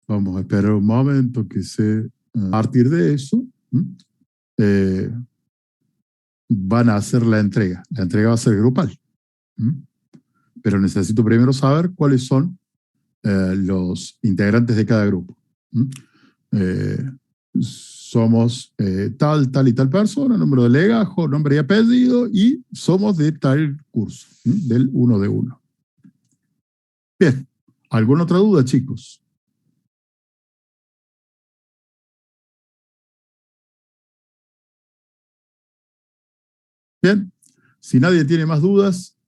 Vamos a esperar un momento que a partir de eso, eh, van a hacer la entrega. La entrega va a ser grupal. Pero necesito primero saber cuáles son los integrantes de cada grupo. Somos tal, tal y tal persona, número de legajo, nombre y apellido, y somos de tal curso, del 1 de 1. Bien, ¿alguna otra duda, chicos? Bien, si nadie tiene más dudas,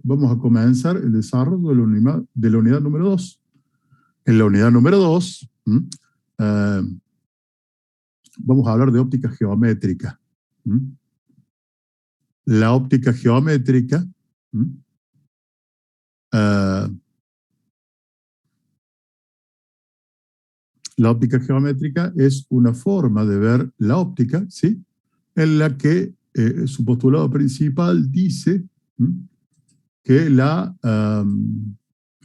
vamos a comenzar el desarrollo de la unidad número 2. En la unidad número 2, vamos a hablar de óptica geométrica. La óptica geométrica es una forma de ver la óptica, ¿sí? En la que su postulado principal dice que la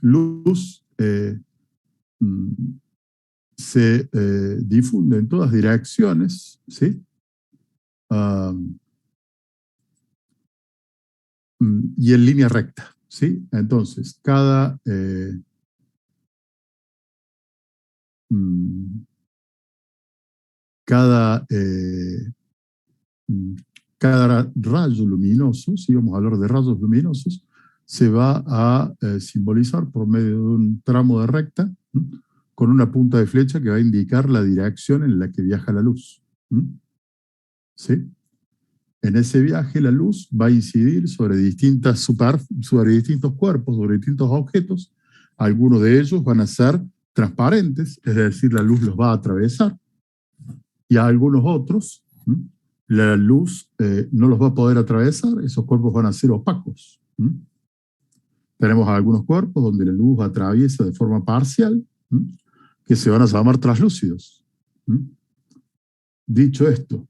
luz se difunde en todas direcciones, ¿sí? Y en línea recta, ¿sí? Entonces, cada rayo luminoso, si vamos a hablar de rayos luminosos, se va a simbolizar por medio de un tramo de recta con una punta de flecha que va a indicar la dirección en la que viaja la luz. ¿Sí? En ese viaje la luz va a incidir sobre distintos cuerpos, sobre distintos objetos. Algunos de ellos van a ser transparentes, es decir, la luz los va a atravesar. Y a algunos otros, la luz no los va a poder atravesar, esos cuerpos van a ser opacos. Tenemos algunos cuerpos donde la luz atraviesa de forma parcial, que se van a llamar translúcidos. Dicho esto,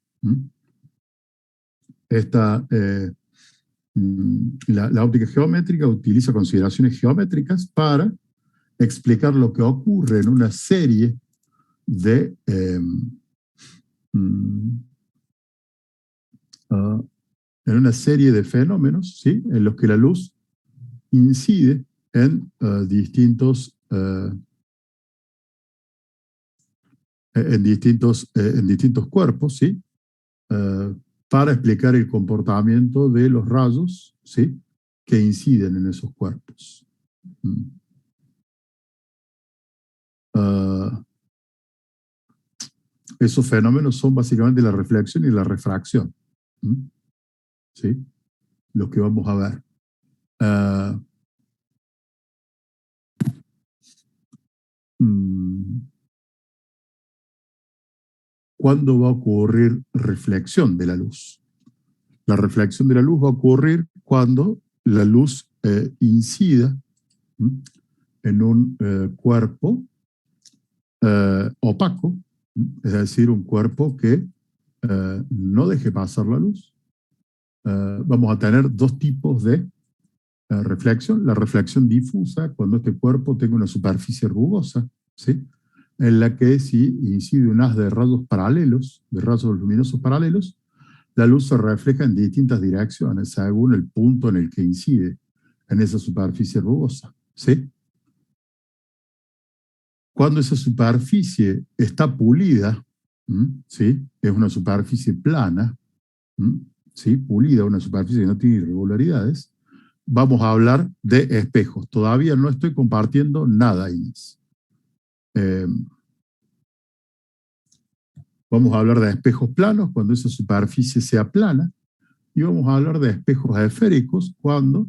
la óptica geométrica utiliza consideraciones geométricas para explicar lo que ocurre en una serie de fenómenos, ¿sí? En los que la luz incide en distintos cuerpos, ¿sí? Para explicar el comportamiento de los rayos, ¿sí? Que inciden en esos cuerpos. Esos fenómenos son básicamente la reflexión y la refracción, ¿sí? Lo que vamos a ver. ¿Cuándo va a ocurrir reflexión de la luz? La reflexión de la luz va a ocurrir cuando la luz incida en un cuerpo opaco, es decir, un cuerpo que no deje pasar la luz. Vamos a tener dos tipos de reflexión. La reflexión difusa, cuando este cuerpo tenga una superficie rugosa, ¿sí? En la que si incide un haz de rayos paralelos, de rayos luminosos paralelos, la luz se refleja en distintas direcciones según el punto en el que incide en esa superficie rugosa, ¿sí? Cuando esa superficie está pulida, ¿sí? Es una superficie plana, ¿sí? Pulida, una superficie que no tiene irregularidades, vamos a hablar de espejos. Todavía no estoy compartiendo nada, Inés. Vamos a hablar de espejos planos cuando esa superficie sea plana, y vamos a hablar de espejos esféricos cuando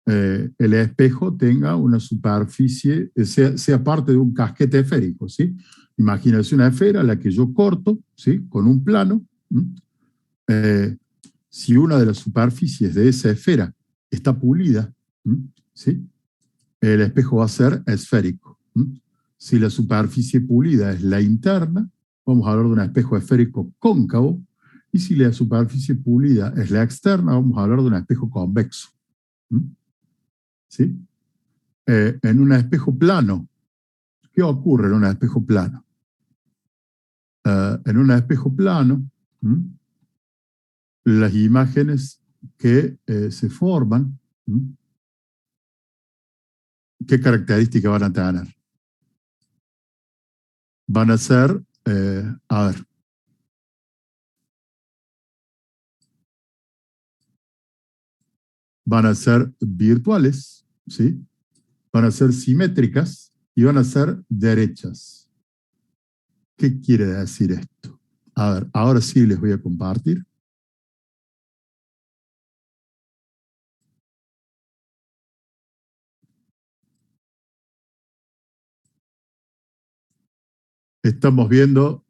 el espejo tenga una superficie, sea parte de un casquete esférico, ¿sí? Imagínense una esfera a la que yo corto, ¿sí? Con un plano. Si una de las superficies de esa esfera está pulida, ¿sí? El espejo va a ser esférico. Si la superficie pulida es la interna, vamos a hablar de un espejo esférico cóncavo, Y si la superficie pulida es la externa, vamos a hablar de un espejo convexo. ¿Sí? En un espejo plano, ¿qué ocurre en un espejo plano? En un espejo plano, las imágenes que se forman, ¿qué características van a tener? Van a ser, a ver, van a ser virtuales, ¿sí? Van a ser simétricas y van a ser derechas. ¿Qué quiere decir esto? A ver, ahora sí les voy a compartir. Estamos viendo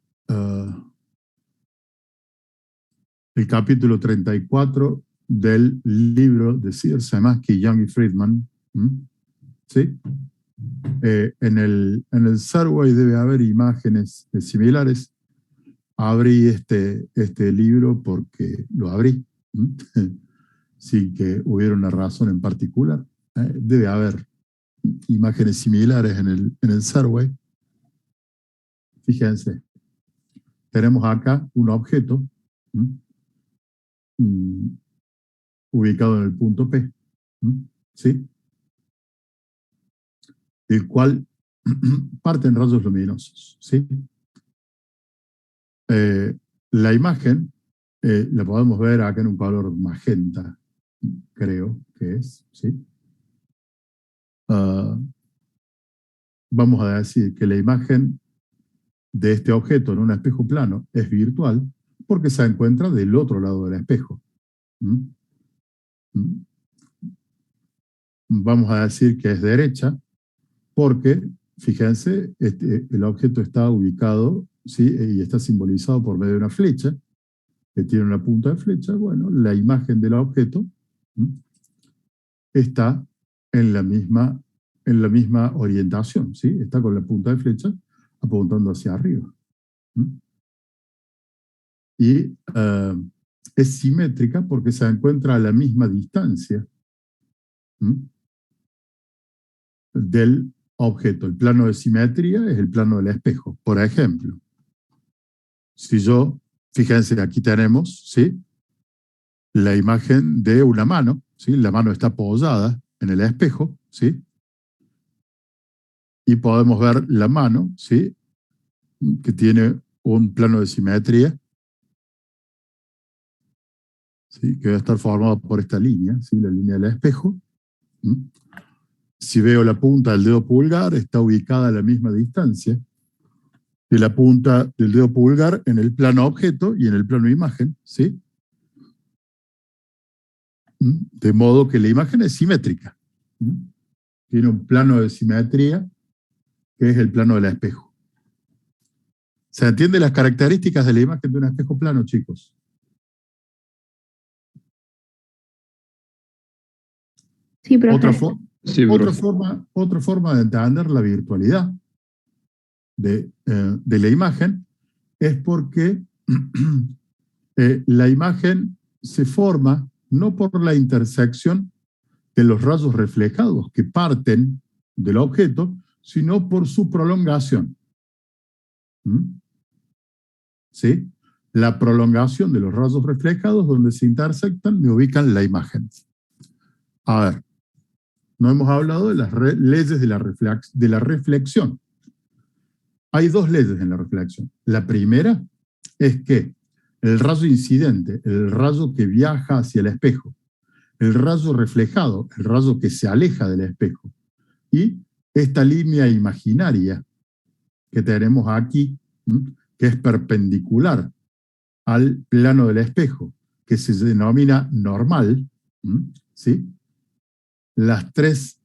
el capítulo 34 del libro de Sears, Zemansky, Young y Friedman. ¿Sí? En el survey debe haber imágenes similares. Abrí este libro porque lo abrí, sin que hubiera una razón en particular. Debe haber imágenes similares en el survey. Fíjense, tenemos acá un objeto ubicado en el punto P, ¿sí? El cual parte en rayos luminosos, ¿sí? La imagen la podemos ver acá en un color magenta, creo que es, ¿sí? Vamos a decir que la imagen de este objeto en un espejo plano es virtual porque se encuentra del otro lado del espejo. Vamos a decir que es derecha porque, fíjense, el objeto está ubicado, ¿sí? Y está simbolizado por medio de una flecha, que tiene una punta de flecha. Bueno, la imagen del objeto está en la misma orientación, ¿sí? Está con la punta de flecha apuntando hacia arriba. Y es simétrica porque se encuentra a la misma distancia del objeto. El plano de simetría es el plano del espejo. Por ejemplo, si yo, fíjense, aquí tenemos, ¿sí?, la imagen de una mano, ¿sí? La mano está apoyada en el espejo, ¿sí? Y podemos ver la mano, ¿sí?, que tiene un plano de simetría, ¿sí?, que va a estar formado por esta línea, ¿sí?, la línea del espejo. Si veo la punta del dedo pulgar, está ubicada a la misma distancia de la punta del dedo pulgar en el plano objeto y en el plano imagen, ¿sí? De modo que la imagen es simétrica. Tiene un plano de simetría que es el plano del espejo. ¿Se entienden las características de la imagen de un espejo plano, chicos? Sí, profe. Otra forma de entender la virtualidad de la imagen es porque la imagen se forma no por la intersección de los rayos reflejados que parten del objeto, sino por su prolongación. ¿Sí? La prolongación de los rayos reflejados donde se intersectan me ubican la imagen. A ver, no hemos hablado de las leyes de la reflexión. Hay dos leyes en la reflexión. La primera es que el rayo incidente, el rayo que viaja hacia el espejo, el rayo reflejado, el rayo que se aleja del espejo, y esta línea imaginaria que tenemos aquí, que es perpendicular al plano del espejo, que se denomina normal, ¿sí? Las tres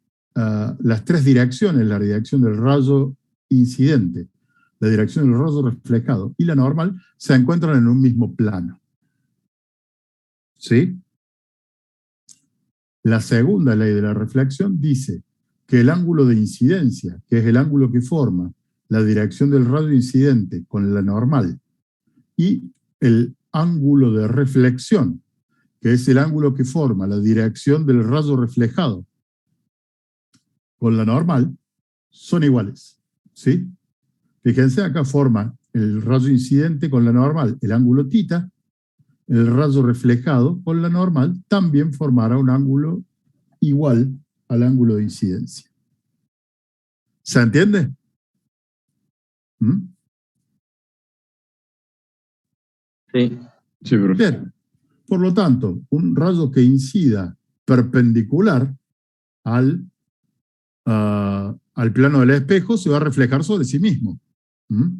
direcciones, la dirección del rayo incidente, la dirección del rayo reflejado y la normal, se encuentran en un mismo plano. ¿Sí? La segunda ley de la reflexión dice que el ángulo de incidencia, que es el ángulo que forma la dirección del rayo incidente con la normal, y el ángulo de reflexión, que es el ángulo que forma la dirección del rayo reflejado con la normal, son iguales, ¿sí? Fíjense, acá forma el rayo incidente con la normal, el ángulo θ, el rayo reflejado con la normal también formará un ángulo igual al ángulo de incidencia. ¿Se entiende? ¿Mm? Sí. Sí, profe. Bien. Por lo tanto, un rayo que incida perpendicular al plano del espejo se va a reflejar sobre sí mismo. ¿Mm?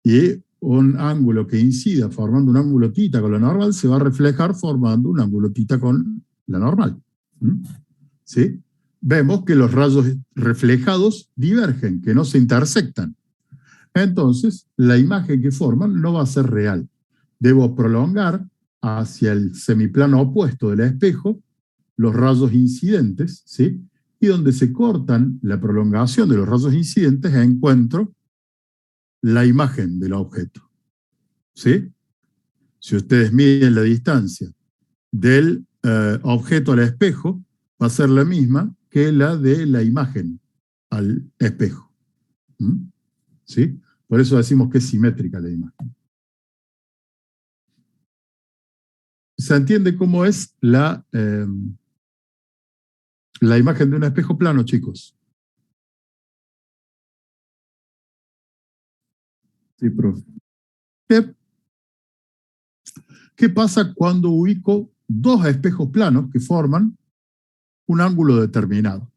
Y un ángulo que incida formando un ángulo θ con la normal se va a reflejar formando un ángulo θ con la normal. ¿Mm? ¿Sí? Vemos que los rayos reflejados divergen, que no se intersectan. Entonces, la imagen que forman no va a ser real. Debo prolongar hacia el semiplano opuesto del espejo los rayos incidentes, ¿sí? Y donde se cortan la prolongación de los rayos incidentes encuentro la imagen del objeto, ¿sí? Si ustedes miden la distancia del objeto al espejo, va a ser la misma que la de la imagen al espejo. ¿Mm? ¿Sí? Por eso decimos que es simétrica la imagen. ¿Se entiende cómo es la imagen de un espejo plano, chicos? Sí, profe. ¿Qué pasa cuando ubico dos espejos planos que forman un ángulo determinado?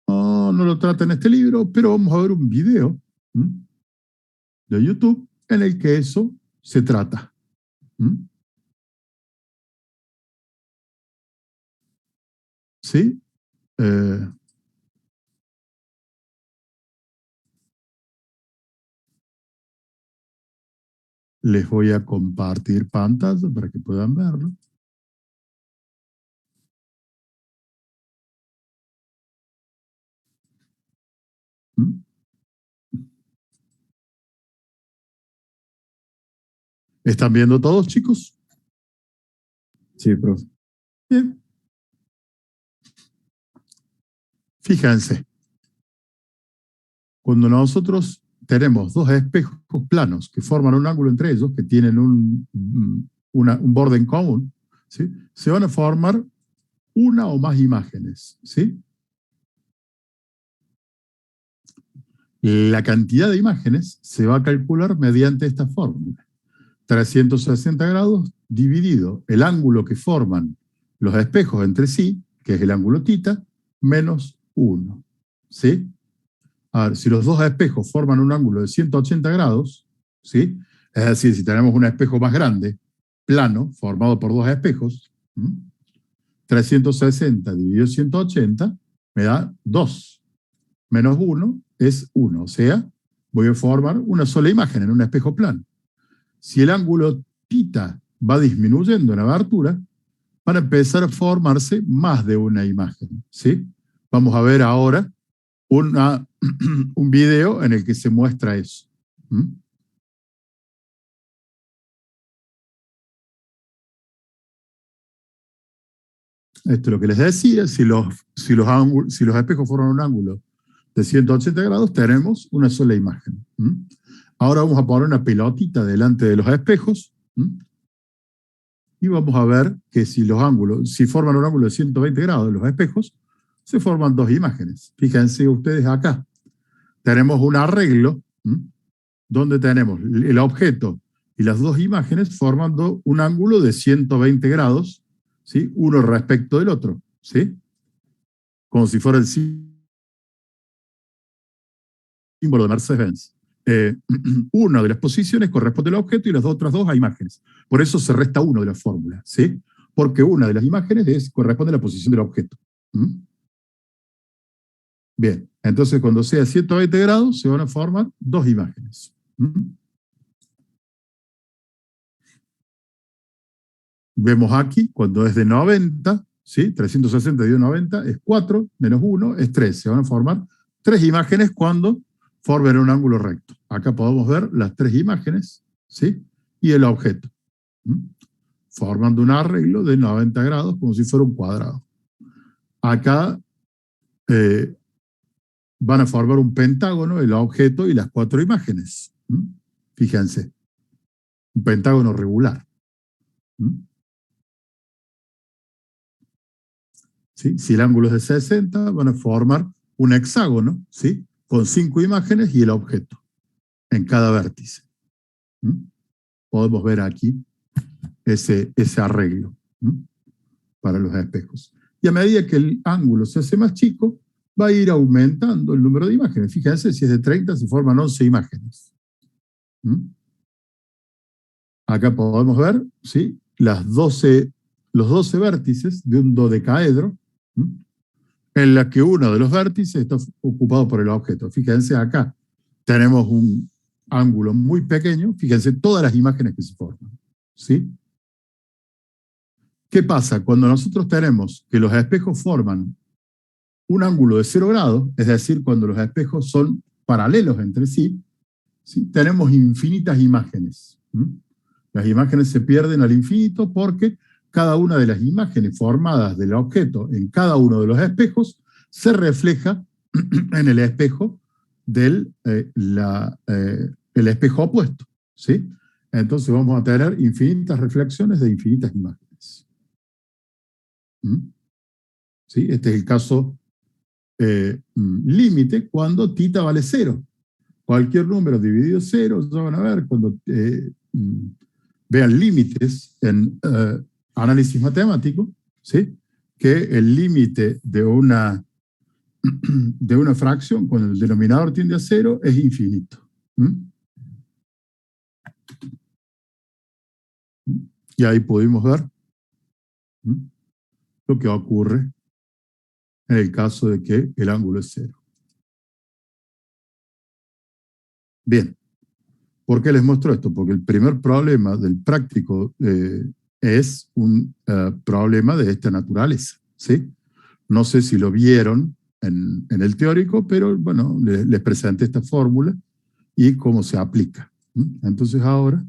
No lo trata en este libro, pero vamos a ver un video de YouTube en el que eso se trata. ¿Sí? Les voy a compartir pantalla para que puedan verlo. ¿Están viendo todos, chicos? Sí, profe. Bien. Fíjense. Cuando nosotros tenemos dos espejos planos que forman un ángulo entre ellos, que tienen un borde en común, ¿sí? Se van a formar una o más imágenes, ¿sí? La cantidad de imágenes se va a calcular mediante esta fórmula. 360 grados dividido el ángulo que forman los espejos entre sí, que es el ángulo θ, menos 1. ¿Sí? A ver, si los dos espejos forman un ángulo de 180 grados, ¿sí? Es decir, si tenemos un espejo más grande, plano, formado por dos espejos, 360 dividido 180 me da 2. Menos 1 es 1. O sea, voy a formar una sola imagen en un espejo plano. Si el ángulo θ va disminuyendo en abertura, van a empezar a formarse más de una imagen, ¿sí? Vamos a ver ahora un video en el que se muestra eso. Esto es lo que les decía, si los espejos forman un ángulo de 180 grados, tenemos una sola imagen. Ahora vamos a poner una pelotita delante de los espejos y vamos a ver que si forman un ángulo de 120 grados los espejos, se forman dos imágenes. Fíjense ustedes acá. Tenemos un arreglo donde tenemos el objeto y las dos imágenes formando un ángulo de 120 grados, ¿sí? Uno respecto del otro, ¿sí? Como si fuera el símbolo de Mercedes-Benz. Una de las posiciones corresponde al objeto y las otras dos a imágenes. Por eso se resta uno de la fórmula, ¿sí? Porque una de las imágenes corresponde a la posición del objeto. Bien, entonces cuando sea 120 grados se van a formar dos imágenes. Vemos aquí, cuando es de 90, ¿sí? 360 dividido 90 es 4, menos 1 es 3. Se van a formar tres imágenes cuando formen un ángulo recto. Acá podemos ver las tres imágenes, ¿sí? Y el objeto. Formando un arreglo de 90 grados como si fuera un cuadrado. Acá van a formar un pentágono, el objeto y las cuatro imágenes. Fíjense, un pentágono regular. ¿Sí? Si el ángulo es de 60, van a formar un hexágono, ¿sí? Con 5 imágenes y el objeto en cada vértice. Podemos ver aquí ese arreglo para los espejos. Y a medida que el ángulo se hace más chico, va a ir aumentando el número de imágenes. Fíjense, si es de 30 se forman 11 imágenes. Acá podemos ver, ¿sí? los 12 vértices de un dodecaedro, en la que uno de los vértices está ocupado por el objeto. Fíjense acá, tenemos un ángulo muy pequeño, fíjense todas las imágenes que se forman, ¿sí? ¿Qué pasa? Cuando nosotros tenemos que los espejos forman un ángulo de 0 grados, es decir, cuando los espejos son paralelos entre sí, ¿sí? Tenemos infinitas imágenes. Las imágenes se pierden al infinito porque cada una de las imágenes formadas del objeto en cada uno de los espejos se refleja en el espejo del el espejo opuesto, ¿sí? Entonces vamos a tener infinitas reflexiones de infinitas imágenes. ¿Sí? Este es el caso límite cuando θ vale 0. Cualquier número dividido 0, ya van a ver cuando vean límites en análisis matemático, ¿sí? Que el límite de una fracción cuando el denominador tiende a 0 es infinito. Y ahí pudimos ver lo que ocurre en el caso de que el ángulo es 0. Bien, ¿por qué les muestro esto? Porque el primer problema del práctico es un problema de esta naturaleza, ¿sí? No sé si lo vieron en el teórico, pero bueno, les presenté esta fórmula y cómo se aplica. Entonces ahora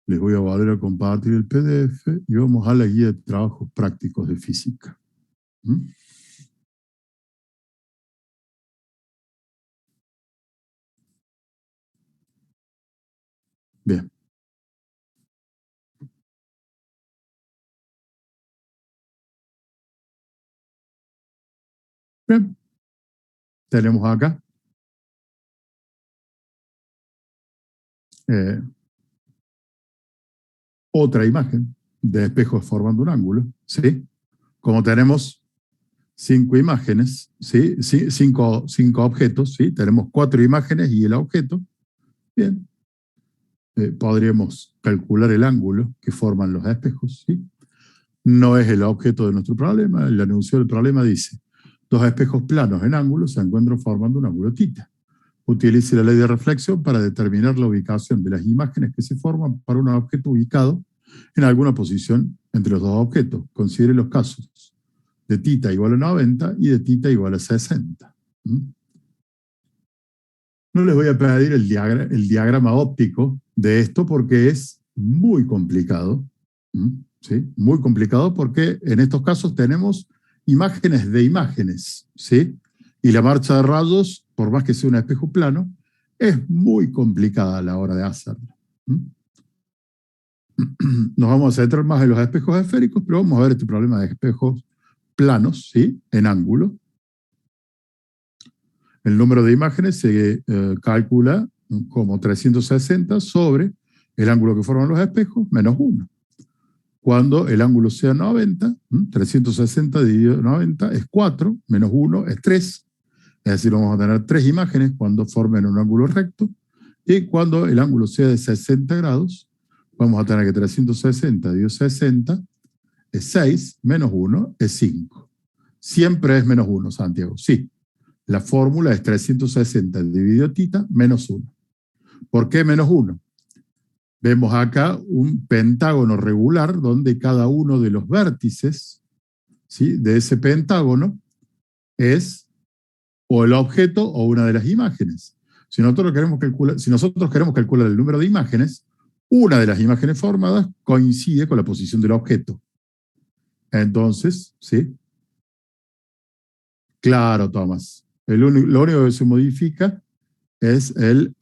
les voy a volver a compartir el PDF y vamos a la guía de trabajos prácticos de física. Bien. Bien. Tenemos acá otra imagen de espejos formando un ángulo, ¿sí? Como tenemos 5 imágenes, ¿sí? 5 objetos, ¿sí? Tenemos 4 imágenes y el objeto. Bien. Podríamos calcular el ángulo que forman los espejos, ¿sí? No es el objeto de nuestro problema. El anuncio del problema dice: dos espejos planos en ángulo se encuentran formando un ángulo θ. Utilice la ley de reflexión para determinar la ubicación de las imágenes que se forman para un objeto ubicado en alguna posición entre los dos objetos. Considere los casos de θ igual a 90 y de θ igual a 60. No les voy a pedir el diagrama óptico de esto porque es muy complicado. ¿Sí? Muy complicado porque en estos casos tenemos imágenes de imágenes, ¿sí? Y la marcha de rayos, por más que sea un espejo plano, es muy complicada a la hora de hacerlo. Nos vamos a centrar más en los espejos esféricos, pero vamos a ver este problema de espejos planos, ¿sí? En ángulo. El número de imágenes se calcula como 360 sobre el ángulo que forman los espejos menos 1. Cuando el ángulo sea 90, 360 dividido 90 es 4, menos 1 es 3. Es decir, vamos a tener 3 imágenes cuando formen un ángulo recto. Y cuando el ángulo sea de 60 grados, vamos a tener que 360 dividido 60 es 6, menos 1 es 5. Siempre es menos 1, Santiago. Sí, la fórmula es 360 dividido θ menos 1. ¿Por qué menos 1? Vemos acá un pentágono regular donde cada uno de los vértices ¿sí?, de ese pentágono es o el objeto o una de las imágenes. Si nosotros queremos calcular el número de imágenes, una de las imágenes formadas coincide con la posición del objeto. Entonces, ¿sí? Claro, Tomás. Lo único que se modifica es el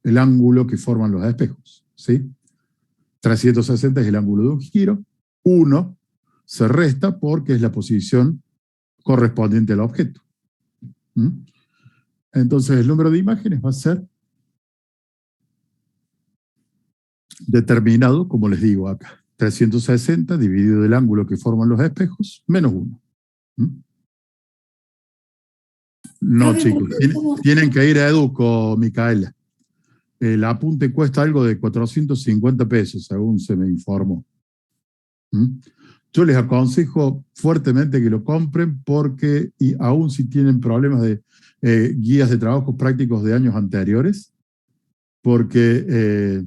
ángulo que forman los espejos, ¿sí? 360 es el ángulo de un giro. 1 se resta porque es la posición correspondiente al objeto. ¿Mm? Entonces, el número de imágenes va a ser determinado, como les digo acá. 360 dividido del ángulo que forman los espejos, menos 1. ¿Mm? No, chicos, tienen que ir a Educo, Micaela. El apunte cuesta algo de 450 pesos, según se me informó. ¿Mm? Yo les aconsejo fuertemente que lo compren porque, y aún si tienen problemas de guías de trabajos prácticos de años anteriores, porque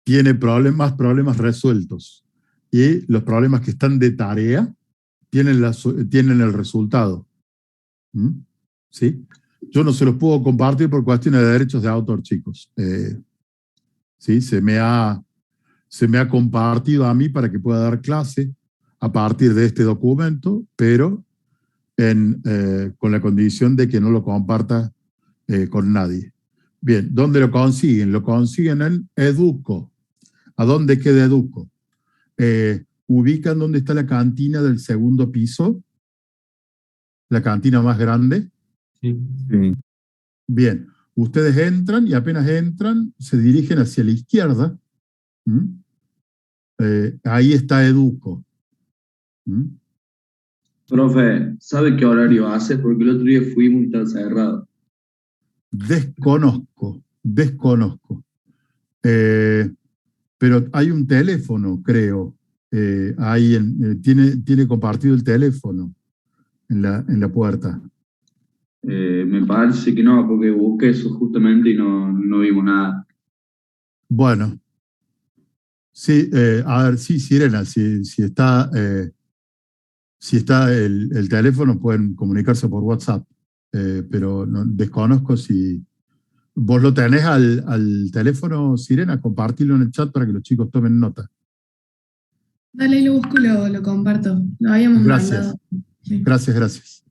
tiene más problemas resueltos. Y los problemas que están de tarea tienen el resultado. ¿Mm? ¿Sí? Yo no se los puedo compartir por cuestiones de derechos de autor, chicos. ¿Sí? Se me ha compartido a mí para que pueda dar clase a partir de este documento, pero con la condición de que no lo comparta con nadie. Bien, ¿dónde lo consiguen? Lo consiguen en Educo. ¿A dónde queda Educo? ¿Ubican dónde está la cantina del segundo piso? ¿La cantina más grande? Sí. Sí. Bien, ustedes entran y apenas entran, se dirigen hacia la izquierda. ¿Mm? Ahí está Educo. ¿Mm? Profe, ¿sabe qué horario hace? Porque el otro día fuimos y estaba cerrado. Desconozco. Pero hay un teléfono, creo. Tiene compartido el teléfono en la puerta. Me parece que no, porque busqué eso justamente y no vimos nada. Bueno, sí, a ver, sí, Sirena, si está el teléfono, pueden comunicarse por WhatsApp, pero desconozco si... ¿Vos lo tenés al teléfono, Sirena? Compartilo en el chat para que los chicos tomen nota. Dale, lo busco y lo comparto. Lo habíamos Gracias. mandado. Sí. Gracias.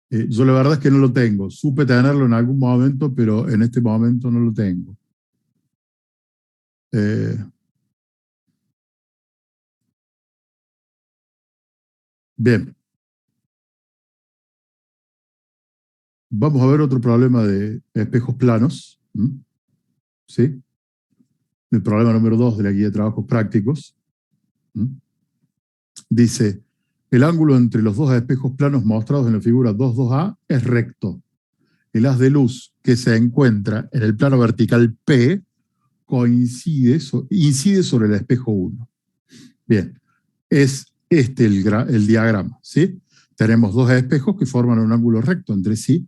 Yo la verdad es que no lo tengo. Supe tenerlo en algún momento, pero en este momento no lo tengo. Bien. Vamos a ver otro problema de espejos planos. ¿Sí? El problema número 2 de la guía de trabajos prácticos. Dice, el ángulo entre los dos espejos planos mostrados en la figura 2.2a es recto. El haz de luz que se encuentra en el plano vertical P incide sobre el espejo 1. Bien, es este el diagrama, ¿sí? Tenemos dos espejos que forman un ángulo recto entre sí.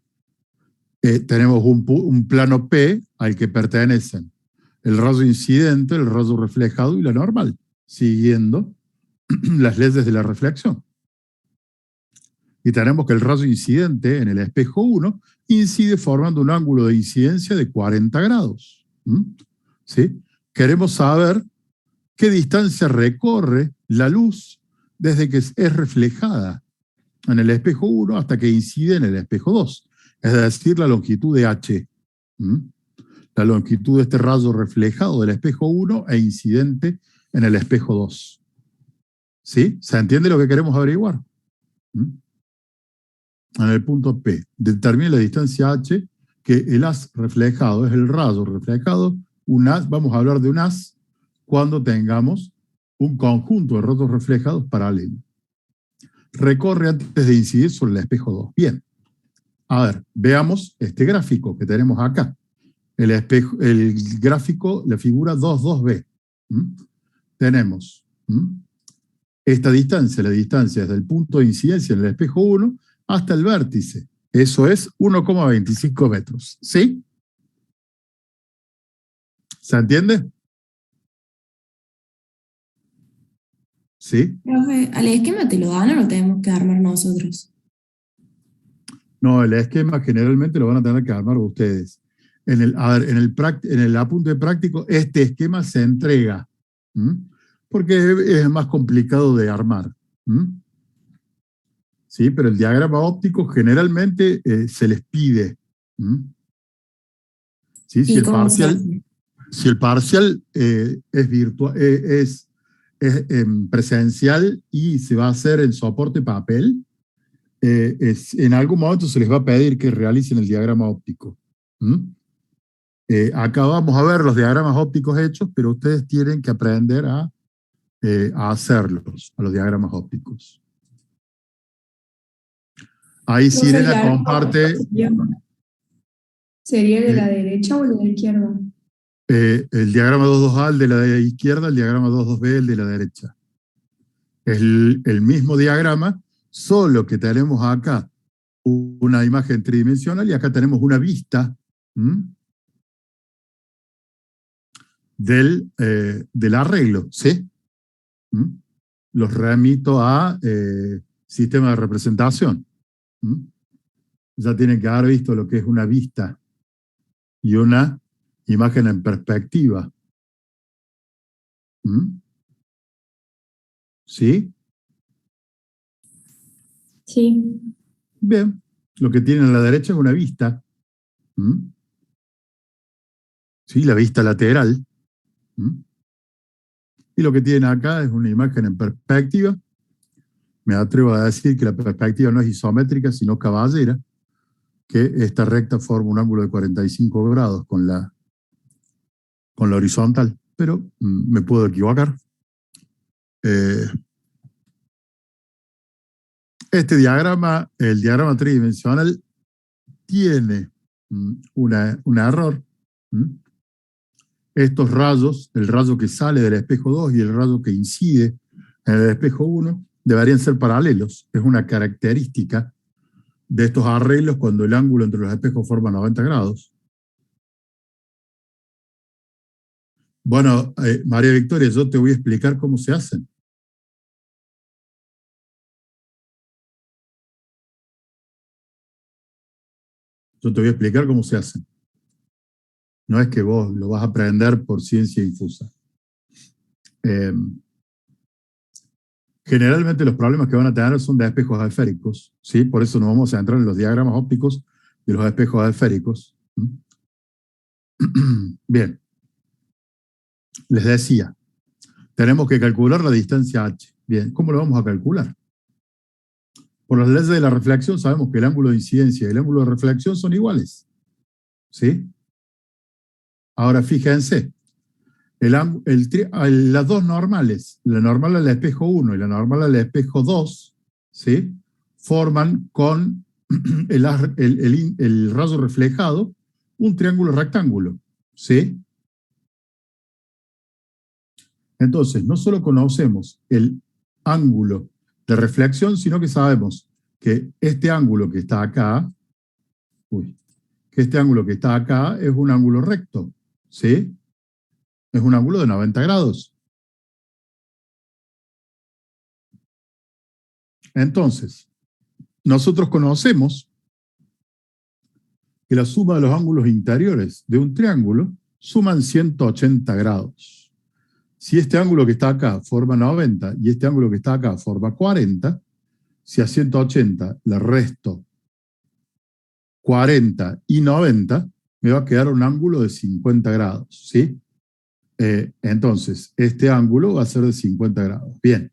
Tenemos un plano P al que pertenecen el rayo incidente, el rayo reflejado y la normal, siguiendo las leyes de la reflexión. Y tenemos que el rayo incidente en el espejo 1 incide formando un ángulo de incidencia de 40 grados. ¿Sí? Queremos saber qué distancia recorre la luz desde que es reflejada en el espejo 1 hasta que incide en el espejo 2, es decir, la longitud de H. La longitud de este rayo reflejado del espejo 1 e incidente en el espejo 2. ¿Sí? ¿Se entiende lo que queremos averiguar? En el punto P, determine la distancia H, que el haz reflejado es el rayo reflejado, un haz, vamos a hablar de un haz cuando tengamos un conjunto de rayos reflejados paralelos. Recorre antes de incidir sobre el espejo 2. Bien, a ver, veamos este gráfico que tenemos acá. El gráfico, la figura 2.2b. Tenemos esta distancia, la distancia desde el punto de incidencia en el espejo 1 hasta el vértice. Eso es 1,25 metros. ¿Sí? ¿Se entiende? ¿sí? Profe, ¿al esquema te lo dan o lo tenemos que armar nosotros? No, el esquema generalmente lo van a tener que armar ustedes. A ver, en el apunte práctico, este esquema se entrega, ¿m? Porque es más complicado de armar. ¿M? Sí, pero el diagrama óptico generalmente se les pide. ¿M? ¿Sí? ¿Y cómo se hace? Si el parcial es virtual, presencial y se va a hacer en soporte papel, en algún momento se les va a pedir que realicen el diagrama óptico. ¿Mm? Acá vamos a ver los diagramas ópticos hechos, pero ustedes tienen que aprender a hacerlos, a los diagramas ópticos. Ahí Sirena comparte... ¿Sería el de la derecha o el de la izquierda? El diagrama 2.2a, el de la izquierda, el diagrama 2.2b, el de la derecha. Es el mismo diagrama, solo que tenemos acá una imagen tridimensional y acá tenemos una vista del arreglo, ¿sí? Los remito a sistema de representación. Ya tienen que haber visto lo que es una vista y una imagen en perspectiva. ¿Sí? Sí. Bien. Lo que tienen a la derecha es una vista. ¿Sí? La vista lateral. Y lo que tienen acá es una imagen en perspectiva. Me atrevo a decir que la perspectiva no es isométrica, sino caballera, que esta recta forma un ángulo de 45 grados con la horizontal, pero me puedo equivocar. Este diagrama, el diagrama tridimensional, tiene un error. Estos rayos, el rayo que sale del espejo 2 y el rayo que incide en el espejo 1, deberían ser paralelos. Es una característica de estos arreglos cuando el ángulo entre los espejos forma 90 grados. Bueno, María Victoria, yo te voy a explicar cómo se hacen. Yo te voy a explicar cómo se hacen. No es que vos lo vas a aprender por ciencia infusa. Generalmente los problemas que van a tener son de espejos esféricos, ¿sí? Por eso nos vamos a entrar en los diagramas ópticos de los espejos esféricos. Bien. Les decía, tenemos que calcular la distancia h. Bien, ¿cómo lo vamos a calcular? Por las leyes de la reflexión sabemos que el ángulo de incidencia y el ángulo de reflexión son iguales. ¿Sí? Ahora fíjense, las dos normales, la normal al espejo 1 y la normal al espejo 2, ¿sí? Forman con el rayo reflejado un triángulo rectángulo. ¿Sí? Entonces, no solo conocemos el ángulo de reflexión, sino que sabemos que este ángulo que está acá, es un ángulo recto, ¿sí? Es un ángulo de 90 grados. Entonces, nosotros conocemos que la suma de los ángulos interiores de un triángulo suman 180 grados. Si este ángulo que está acá forma 90 y este ángulo que está acá forma 40, si a 180 le resto 40 y 90, me va a quedar un ángulo de 50 grados, ¿sí? Entonces, este ángulo va a ser de 50 grados. Bien,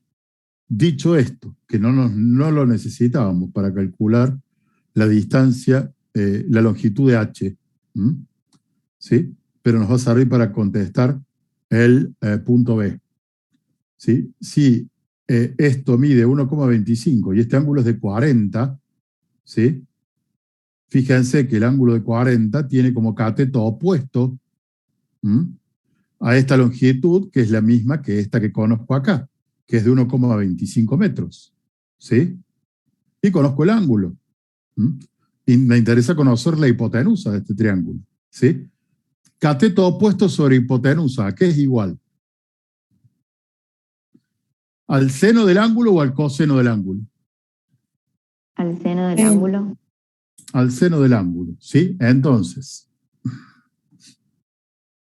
dicho esto, que no lo necesitábamos para calcular la distancia, la longitud de h, ¿sí? Pero nos va a servir para contestar el punto B. ¿Sí? Si esto mide 1,25 y este ángulo es de 40, ¿sí? Fíjense que el ángulo de 40 tiene como cateto opuesto a esta longitud, que es la misma que esta que conozco acá, que es de 1,25 metros. ¿Sí? Y conozco el ángulo. Y me interesa conocer la hipotenusa de este triángulo. ¿Sí? Cateto opuesto sobre hipotenusa, ¿a qué es igual? ¿Al seno del ángulo o al coseno del ángulo? Al seno del ángulo. Al seno del ángulo, ¿sí? Entonces,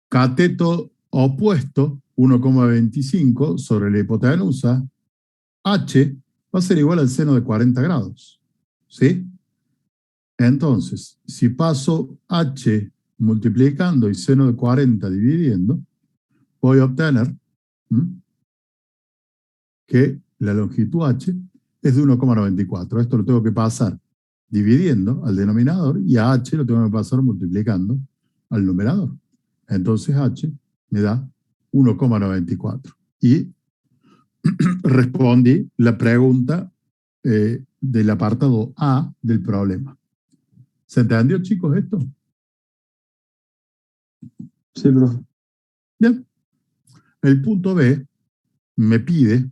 cateto opuesto, 1,25 sobre la hipotenusa, H va a ser igual al seno de 40 grados, ¿sí? Entonces, si paso H multiplicando y seno de 40 dividiendo, voy a obtener que la longitud H es de 1,94. Esto lo tengo que pasar dividiendo al denominador y a H lo tengo que pasar multiplicando al numerador. Entonces H me da 1,94. Y respondí la pregunta del apartado A del problema. ¿Se entendió, chicos, esto? Sí, profe. Bien. El punto B me pide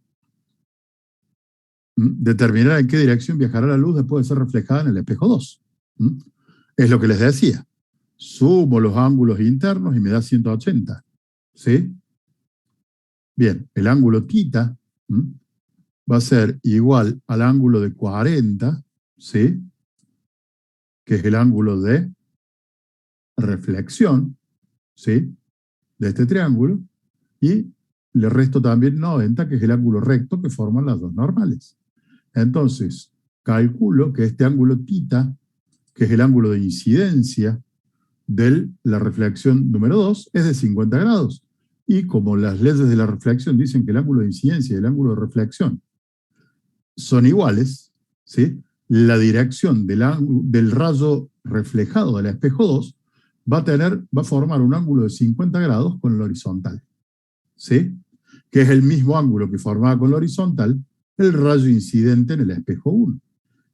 determinar en qué dirección viajará la luz después de ser reflejada en el espejo 2. Es lo que les decía. Sumo los ángulos internos y me da 180. ¿Sí? Bien, el ángulo θ va a ser igual al ángulo de 40, ¿sí? Que es el ángulo de reflexión, ¿sí? De este triángulo. Y le resto también 90, que es el ángulo recto que forman las dos normales. Entonces, calculo que este ángulo θ, que es el ángulo de incidencia de la reflexión número 2, es de 50 grados. Y como las leyes de la reflexión dicen que el ángulo de incidencia y el ángulo de reflexión son iguales, ¿sí? La dirección del rayo reflejado del espejo 2 va a formar un ángulo de 50 grados con el horizontal, ¿sí? Que es el mismo ángulo que formaba con el horizontal el rayo incidente en el espejo 1.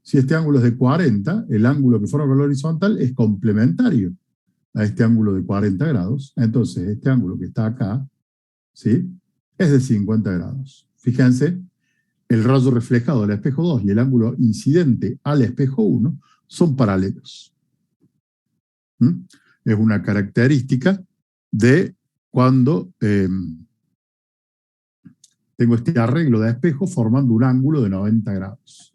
Si este ángulo es de 40, el ángulo que forma con el horizontal es complementario a este ángulo de 40 grados. Entonces, este ángulo que está acá, ¿sí? Es de 50 grados. Fíjense, el rayo reflejado del espejo 2 y el ángulo incidente al espejo 1 son paralelos. Es una característica de cuando tengo este arreglo de espejo formando un ángulo de 90 grados.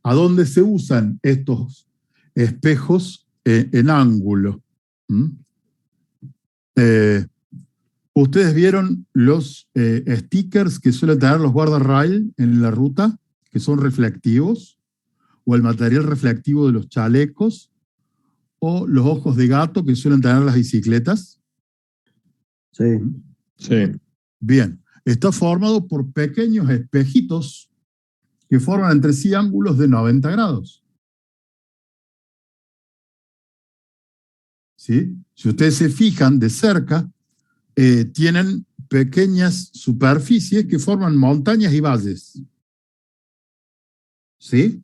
¿A dónde se usan estos espejos en ángulo? ¿Ustedes vieron los stickers que suelen tener los guardarrail en la ruta, que son reflectivos? ¿O el material reflectivo de los chalecos? ¿O los ojos de gato que suelen tener las bicicletas? Sí. Sí. Bien, está formado por pequeños espejitos que forman entre sí ángulos de 90 grados. ¿Sí? Si ustedes se fijan de cerca, tienen pequeñas superficies que forman montañas y valles. ¿Sí?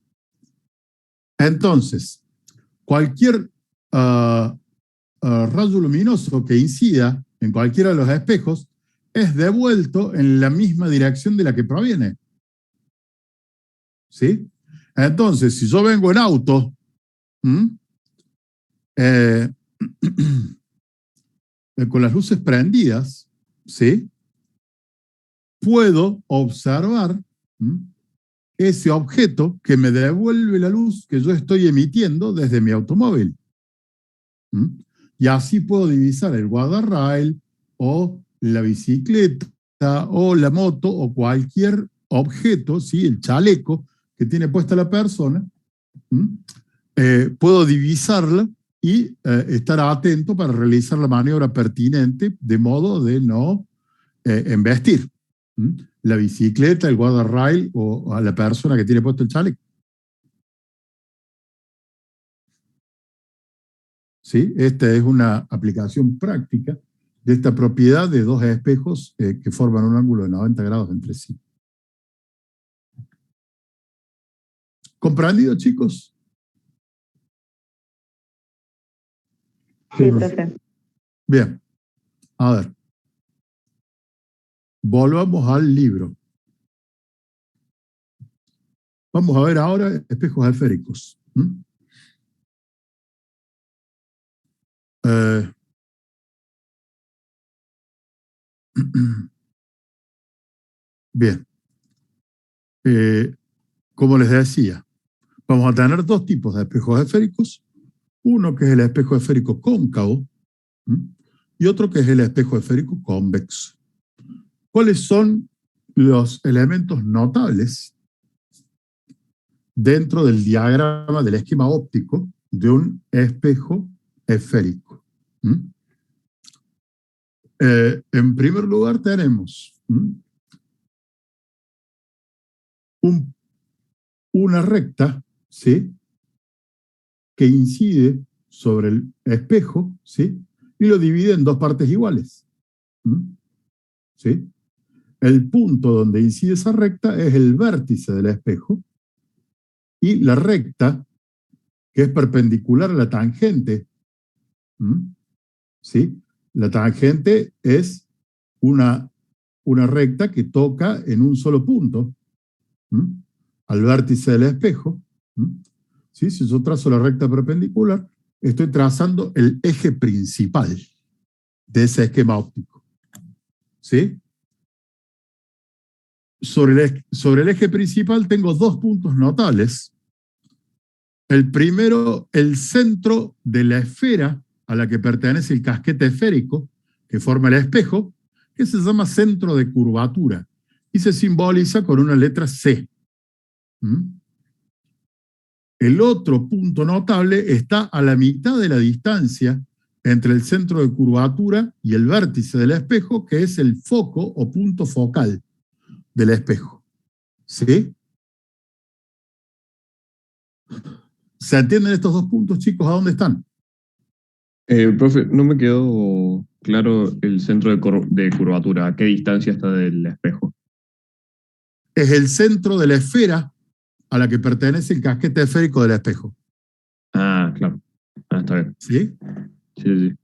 Entonces, cualquier rayo luminoso que incida en cualquiera de los espejos es devuelto en la misma dirección de la que proviene. ¿Sí? Entonces, si yo vengo en auto, con las luces prendidas, ¿sí? Puedo observar ese objeto que me devuelve la luz que yo estoy emitiendo desde mi automóvil. Y así puedo divisar el guardarrail o la bicicleta o la moto o cualquier objeto, ¿sí? El chaleco que tiene puesta la persona, puedo divisarla y estar atento para realizar la maniobra pertinente de modo de no embestir la bicicleta, el guardarrail o a la persona que tiene puesto el chaleco. ¿Sí? Esta es una aplicación práctica de esta propiedad de dos espejos que forman un ángulo de 90 grados entre sí. ¿Comprendido, chicos? Sí, profe. Bien. A ver. Volvamos al libro. Vamos a ver ahora espejos esféricos. Bien. como les decía, vamos a tener dos tipos de espejos esféricos. Uno que es el espejo esférico cóncavo, y otro que es el espejo esférico convexo. ¿Cuáles son los elementos notables dentro del diagrama del esquema óptico de un espejo esférico? En primer lugar tenemos una recta, ¿sí?, que incide sobre el espejo, ¿sí?, y lo divide en dos partes iguales. ¿Sí? El punto donde incide esa recta es el vértice del espejo, y la recta, que es perpendicular a la tangente, ¿sí?, la tangente es una recta que toca en un solo punto al vértice del espejo. ¿Sí? Si yo trazo la recta perpendicular, estoy trazando el eje principal de ese esquema óptico. ¿Sí? Sobre el eje principal tengo dos puntos notables. El primero, el centro de la esfera a la que pertenece el casquete esférico, que forma el espejo, que se llama centro de curvatura, y se simboliza con una letra C. El otro punto notable está a la mitad de la distancia entre el centro de curvatura y el vértice del espejo, que es el foco o punto focal del espejo. ¿Sí? ¿Se entienden estos dos puntos, chicos? ¿A dónde están? Profe, no me quedó claro el centro de curvatura. ¿A qué distancia está del espejo? Es el centro de la esfera a la que pertenece el casquete esférico del espejo. Ah, claro. Ah, está bien. ¿Sí? Sí, sí.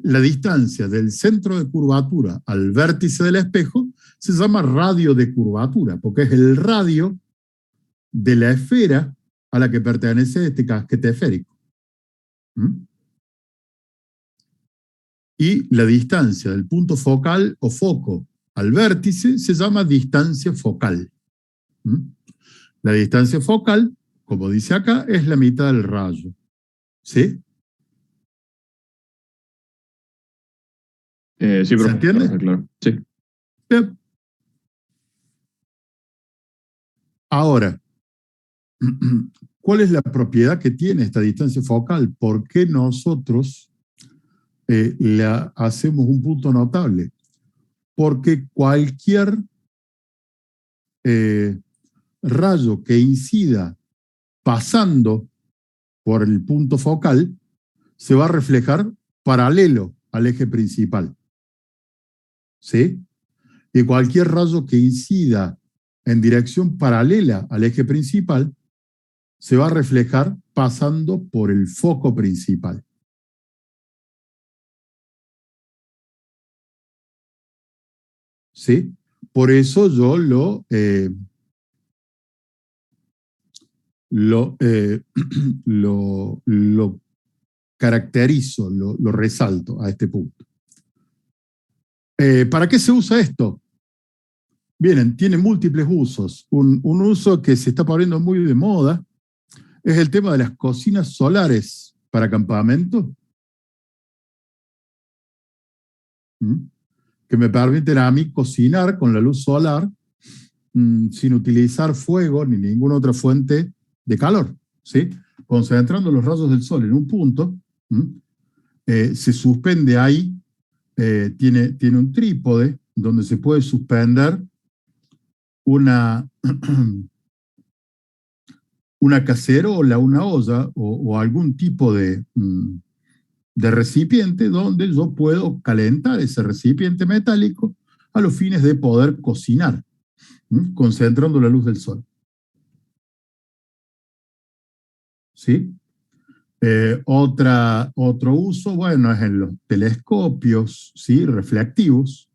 La distancia del centro de curvatura al vértice del espejo se llama radio de curvatura, porque es el radio de la esfera a la que pertenece este casquete esférico. Y la distancia del punto focal o foco al vértice se llama distancia focal. La distancia focal, como dice acá, es la mitad del rayo. ¿Sí? Sí, ¿Se profe. entiende? Claro. Sí. Bien. Ahora, ¿cuál es la propiedad que tiene esta distancia focal? ¿Por qué nosotros le hacemos un punto notable? Porque cualquier rayo que incida pasando por el punto focal se va a reflejar paralelo al eje principal. ¿Sí? Y cualquier rayo que incida en dirección paralela al eje principal se va a reflejar pasando por el foco principal. ¿Sí? Por eso yo lo caracterizo, lo resalto a este punto. ¿Para qué se usa esto? Bien, tiene múltiples usos. Un uso que se está poniendo muy de moda es el tema de las cocinas solares para campamento, que me permiten a mí cocinar con la luz solar sin utilizar fuego ni ninguna otra fuente de calor, ¿sí? Concentrando los rayos del sol en un punto, se suspende ahí, tiene un trípode donde se puede suspender una cacerola, una olla o algún tipo de recipiente donde yo puedo calentar ese recipiente metálico a los fines de poder cocinar, concentrando la luz del sol. ¿Sí? Otro uso, bueno, es en los telescopios, ¿sí?, reflectivos.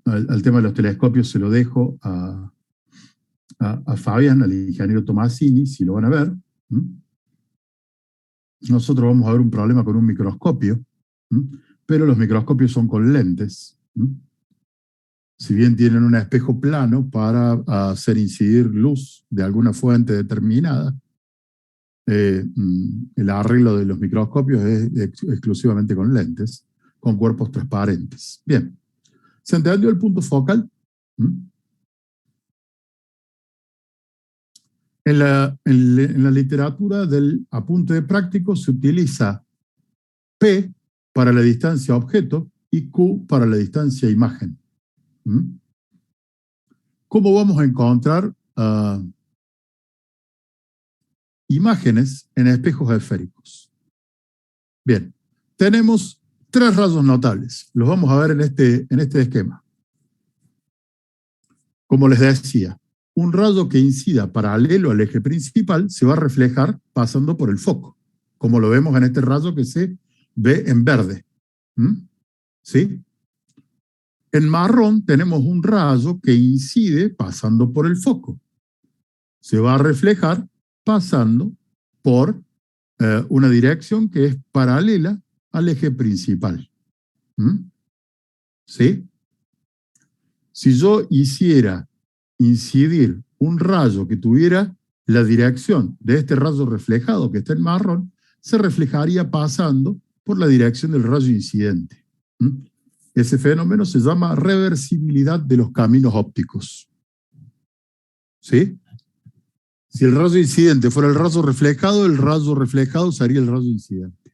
Al tema de los telescopios se lo dejo a Fabián, al ingeniero Tomasini, si lo van a ver. Nosotros vamos a ver un problema con un microscopio, pero los microscopios son con lentes. si bien tienen un espejo plano para hacer incidir luz de alguna fuente determinada, el arreglo de los microscopios es exclusivamente con lentes, con cuerpos transparentes. Bien, ¿se entendió el punto focal? En la literatura del apunte práctico se utiliza P para la distancia objeto y Q para la distancia imagen. ¿Cómo vamos a encontrar imágenes en espejos esféricos? Bien, tenemos 3 rasgos notables. Los vamos a ver en este esquema. Como les decía, un rayo que incida paralelo al eje principal se va a reflejar pasando por el foco, como lo vemos en este rayo que se ve en verde. ¿Sí? En marrón tenemos un rayo que incide pasando por el foco. Se va a reflejar pasando por una dirección que es paralela al eje principal. ¿Sí? Si yo hiciera incidir un rayo que tuviera la dirección de este rayo reflejado que está en marrón, se reflejaría pasando por la dirección del rayo incidente. Ese fenómeno se llama reversibilidad de los caminos ópticos. ¿Sí? Si el rayo incidente fuera el rayo reflejado sería el rayo incidente.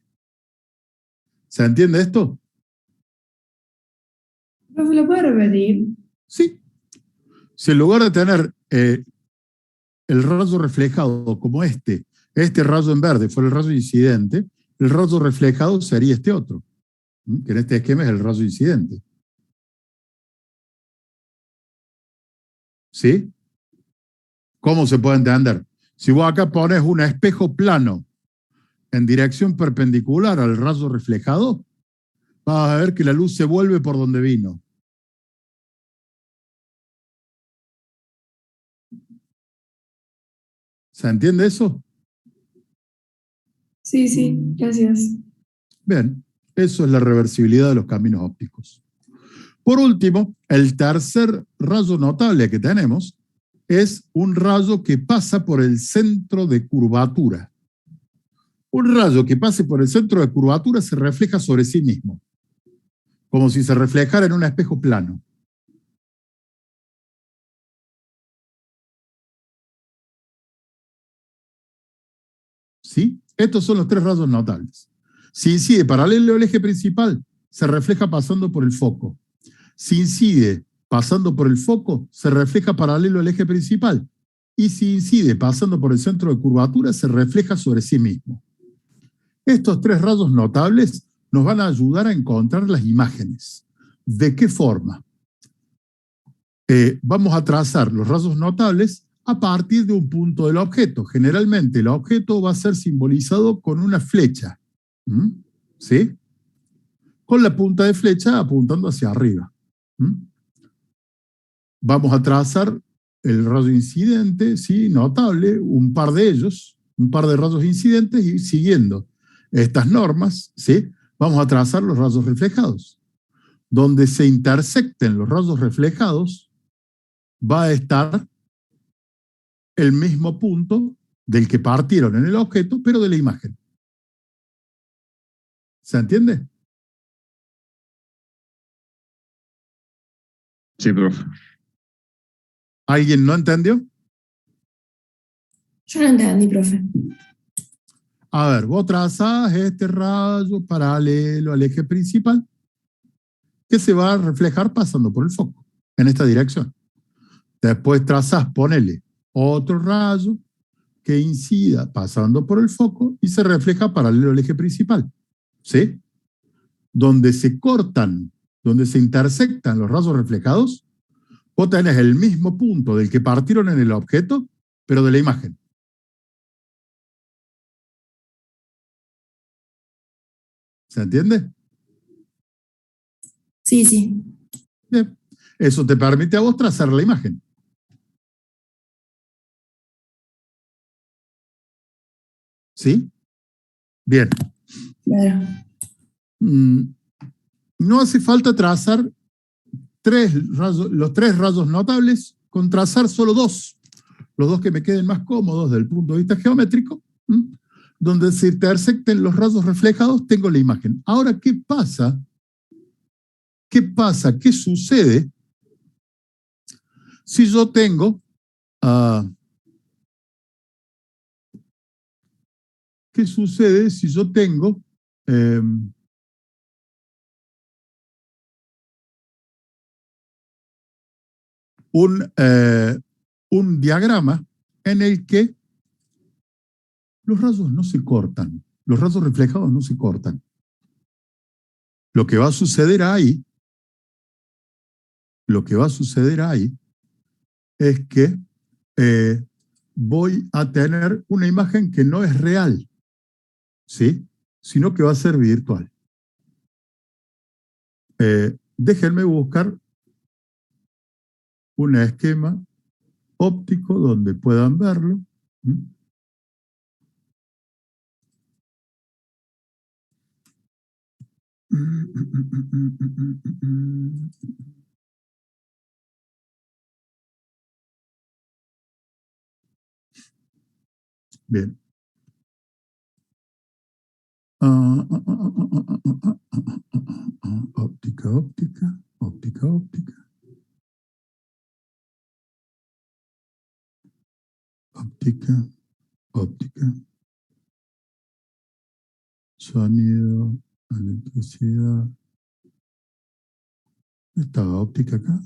¿Se entiende esto? Profe, ¿lo puede repetir? Sí. Si en lugar de tener el rayo reflejado como este rayo en verde fuera el rayo incidente, el rayo reflejado sería este otro, que en este esquema es el rayo incidente. ¿Sí? ¿Cómo se puede entender? Si vos acá pones un espejo plano en dirección perpendicular al rayo reflejado, vas a ver que la luz se vuelve por donde vino. ¿Se entiende eso? Sí, sí, gracias. Bien, eso es la reversibilidad de los caminos ópticos. Por último, el tercer rayo notable que tenemos es un rayo que pasa por el centro de curvatura. Un rayo que pase por el centro de curvatura se refleja sobre sí mismo, como si se reflejara en un espejo plano. ¿Sí? Estos son los 3 rayos notables. Si incide paralelo al eje principal, se refleja pasando por el foco. Si incide pasando por el foco, se refleja paralelo al eje principal. Y si incide pasando por el centro de curvatura, se refleja sobre sí mismo. Estos 3 rayos notables nos van a ayudar a encontrar las imágenes. ¿De qué forma? Vamos a trazar los rayos notables a partir de un punto del objeto. Generalmente el objeto va a ser simbolizado con una flecha. ¿Sí? Con la punta de flecha apuntando hacia arriba. Vamos a trazar el rayo incidente, ¿sí? Notable, un par de ellos, un par de rayos incidentes, y siguiendo estas normas, ¿sí? Vamos a trazar los rayos reflejados. Donde se intersecten los rayos reflejados, va a estar el mismo punto del que partieron en el objeto, pero de la imagen. ¿Se entiende? Sí, profe. ¿Alguien no entendió? Yo no entendí, profe. A ver, vos trazás este rayo paralelo al eje principal que se va a reflejar pasando por el foco, en esta dirección. Después trazás, ponele otro rayo que incida pasando por el foco y se refleja paralelo al eje principal. ¿Sí? Donde se cortan, donde se intersectan los rayos reflejados, vos tenés el mismo punto del que partieron en el objeto, pero de la imagen. ¿Se entiende? Sí, sí. Bien. Eso te permite a vos trazar la imagen. ¿Sí? Bien. Claro. No hace falta trazar los tres rayos notables con trazar solo dos, los dos que me queden más cómodos desde el punto de vista geométrico, donde se intersecten los rayos reflejados, tengo la imagen. Ahora, ¿qué pasa? ¿Qué pasa? ¿Qué sucede si yo tengo ¿qué sucede si yo tengo un diagrama en el que los rayos no se cortan, los rayos reflejados no se cortan? Lo que va a suceder ahí, es que voy a tener una imagen que no es real, ¿sí? Sino que va a ser virtual. Déjenme buscar un esquema óptico donde puedan verlo. Bien. Óptica, óptica, óptica, óptica. Óptica, óptica. Sonido, electricidad. ¿No estaba óptica acá?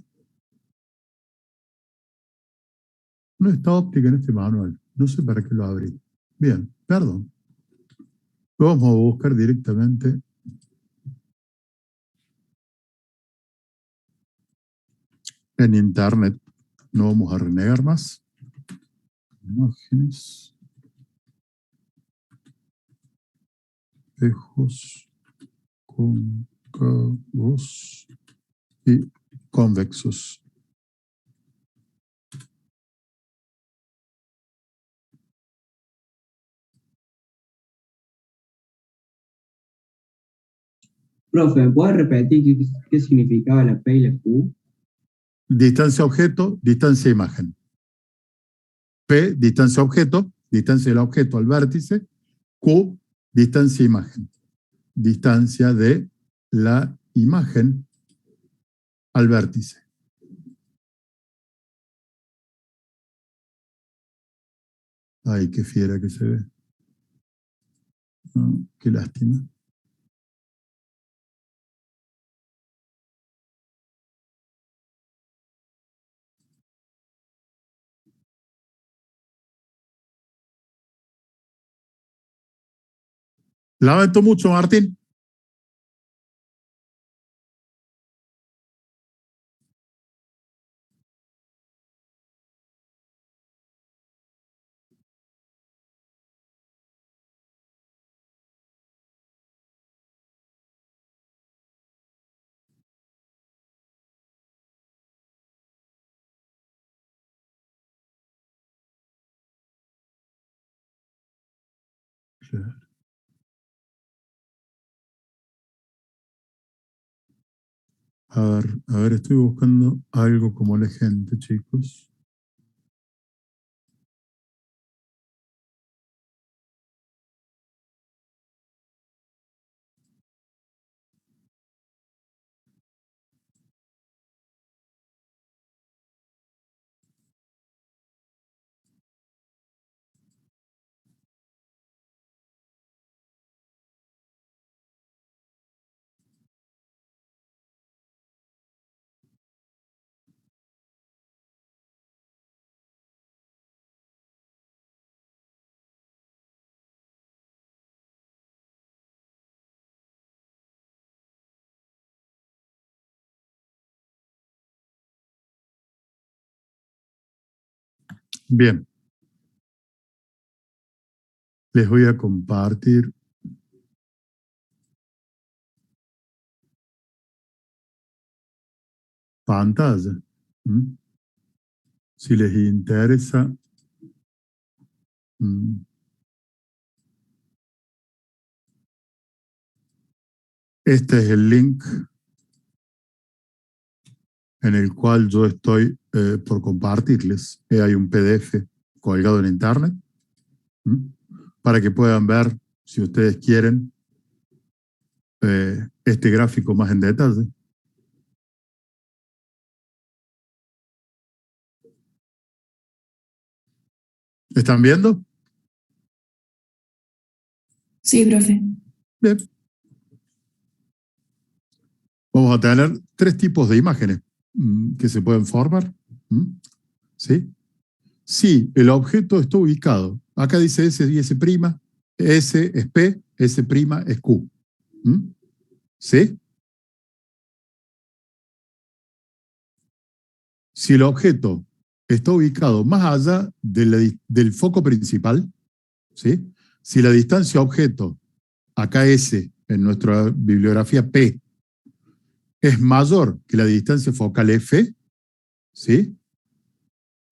No está óptica en este manual. No sé para qué lo abrí. Bien, perdón. Lo vamos a buscar directamente en internet. No vamos a renegar más. Imágenes. Espejos cóncavos y convexos. Profe, ¿me puede repetir qué significaba la P y la Q? Distancia objeto, distancia imagen. P, distancia objeto, distancia del objeto al vértice. Q, distancia imagen. Distancia de la imagen al vértice. Ay, qué fiera que se ve. No, qué lástima. Lamento mucho, Martín. Claro. A ver, estoy buscando algo como la gente, chicos. Bien. Les voy a compartir pantalla. Si les interesa. Este es el link en el cual yo estoy por compartirles. Hay un PDF colgado en internet para que puedan ver, si ustedes quieren, este gráfico más en detalle. ¿Están viendo? Sí, profe. Bien. Vamos a tener 3 tipos de imágenes que se pueden formar. ¿Sí? Si el objeto está ubicado, acá dice S y S', S es P, S' es Q. ¿Sí? Si el objeto está ubicado más allá del foco principal, ¿sí? Si la distancia objeto, acá S, en nuestra bibliografía P, es mayor que la distancia focal F, ¿sí?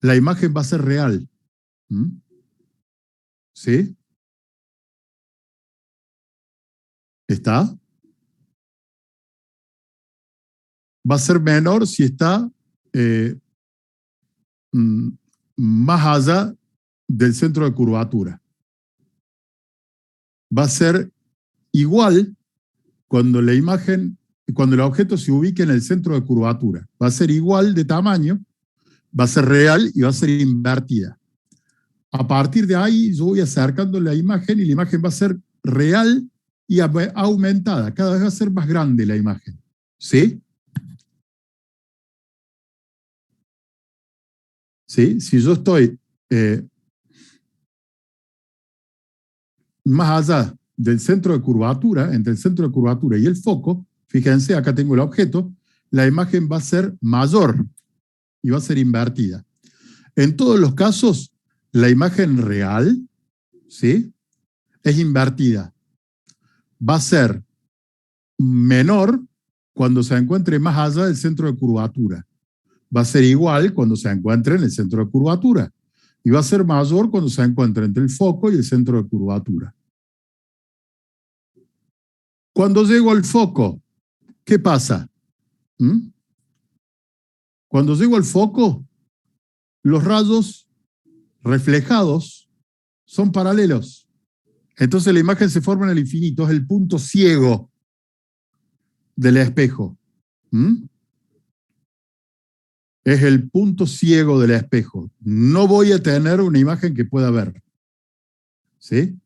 La imagen va a ser real. ¿Sí? ¿Está? Va a ser menor si está más allá del centro de curvatura. Va a ser igual cuando la imagen, cuando el objeto se ubique en el centro de curvatura. Va a ser igual de tamaño, va a ser real y va a ser invertida. A partir de ahí yo voy acercando la imagen y la imagen va a ser real y aumentada. Cada vez va a ser más grande la imagen. ¿Sí? ¿Sí? Si yo estoy más allá del centro de curvatura, entre el centro de curvatura y el foco, fíjense, acá tengo el objeto, la imagen va a ser mayor y va a ser invertida. En todos los casos, la imagen real, ¿sí?, es invertida. Va a ser menor cuando se encuentre más allá del centro de curvatura. Va a ser igual cuando se encuentre en el centro de curvatura. Y va a ser mayor cuando se encuentre entre el foco y el centro de curvatura. Cuando llego al foco, ¿qué pasa? Cuando llego al foco, los rayos reflejados son paralelos. Entonces la imagen se forma en el infinito, es el punto ciego del espejo. Es el punto ciego del espejo. No voy a tener una imagen que pueda ver. ¿Sí?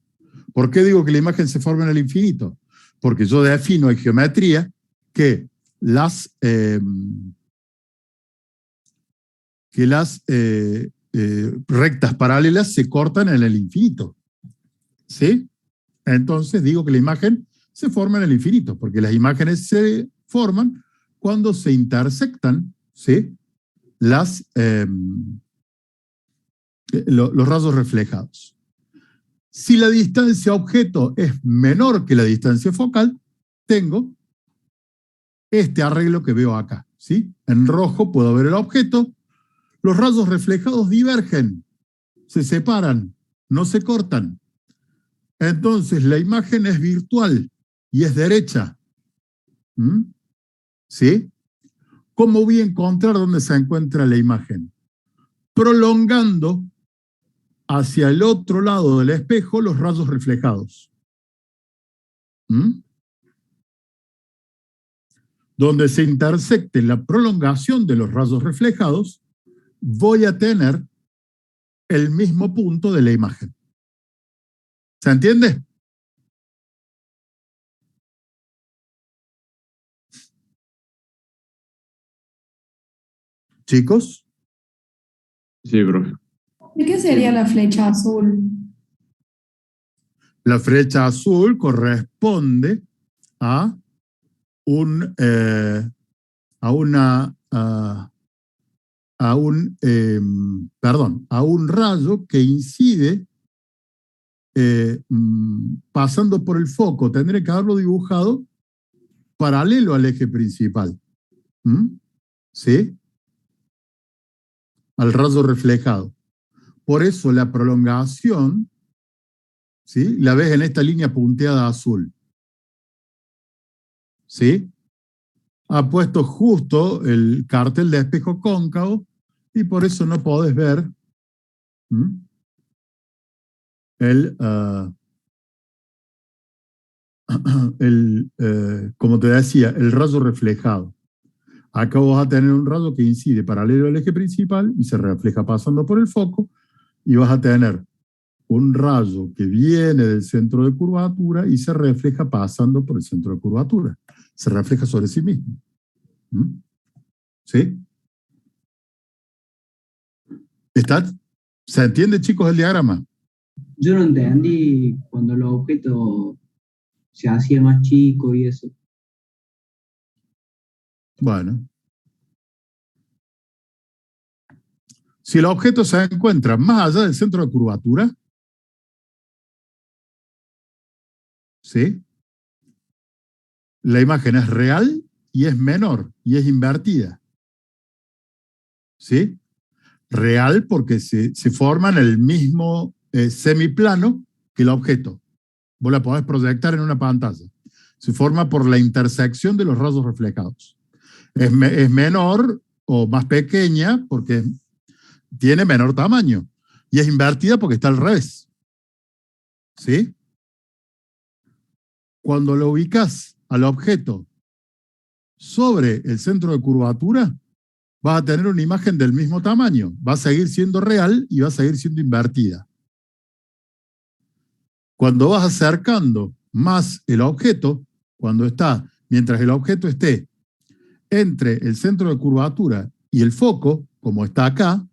¿Por qué digo que la imagen se forma en el infinito? Porque yo defino en geometría que las rectas paralelas se cortan en el infinito. ¿Sí? Entonces digo que la imagen se forma en el infinito, porque las imágenes se forman cuando se intersectan, ¿sí?, los rayos reflejados. Si la distancia objeto es menor que la distancia focal, tengo este arreglo que veo acá, ¿sí? En rojo puedo ver el objeto, los rayos reflejados divergen, se separan, no se cortan. Entonces la imagen es virtual y es derecha. ¿Sí? ¿Cómo voy a encontrar dónde se encuentra la imagen? Prolongando hacia el otro lado del espejo los rayos reflejados. Donde se intersecte la prolongación de los rayos reflejados, voy a tener el mismo punto de la imagen. ¿Se entiende? ¿Chicos? Sí, profe. ¿De qué sería la flecha azul? La flecha azul corresponde a un rayo que incide pasando por el foco. Tendré que haberlo dibujado paralelo al eje principal. ¿Sí? Al rayo reflejado. Por eso la prolongación, ¿sí?, la ves en esta línea punteada azul. ¿Sí? ha puesto justo el cartel de espejo cóncavo y por eso no podés ver como te decía, el rayo reflejado. Acá vas a tener un rayo que incide paralelo al eje principal y se refleja pasando por el foco, y vas a tener un rayo que viene del centro de curvatura y se refleja pasando por el centro de curvatura. Se refleja sobre sí mismo. ¿Sí? ¿Se entiende, chicos, el diagrama? Yo no entendí cuando los objetos se hacía más chico y eso. Bueno. Si el objeto se encuentra más allá del centro de curvatura, ¿sí?, la imagen es real y es menor y es invertida. ¿Sí? Real porque se forma en el mismo semiplano que el objeto. Vos la podés proyectar en una pantalla. Se forma por la intersección de los rayos reflejados. Es menor o más pequeña porque tiene menor tamaño. Y es invertida porque está al revés. ¿Sí? Cuando lo ubicás al objeto sobre el centro de curvatura, vas a tener una imagen del mismo tamaño. Va a seguir siendo real y va a seguir siendo invertida. Cuando vas acercando más el objeto, mientras el objeto esté entre el centro de curvatura y el foco, como está acá,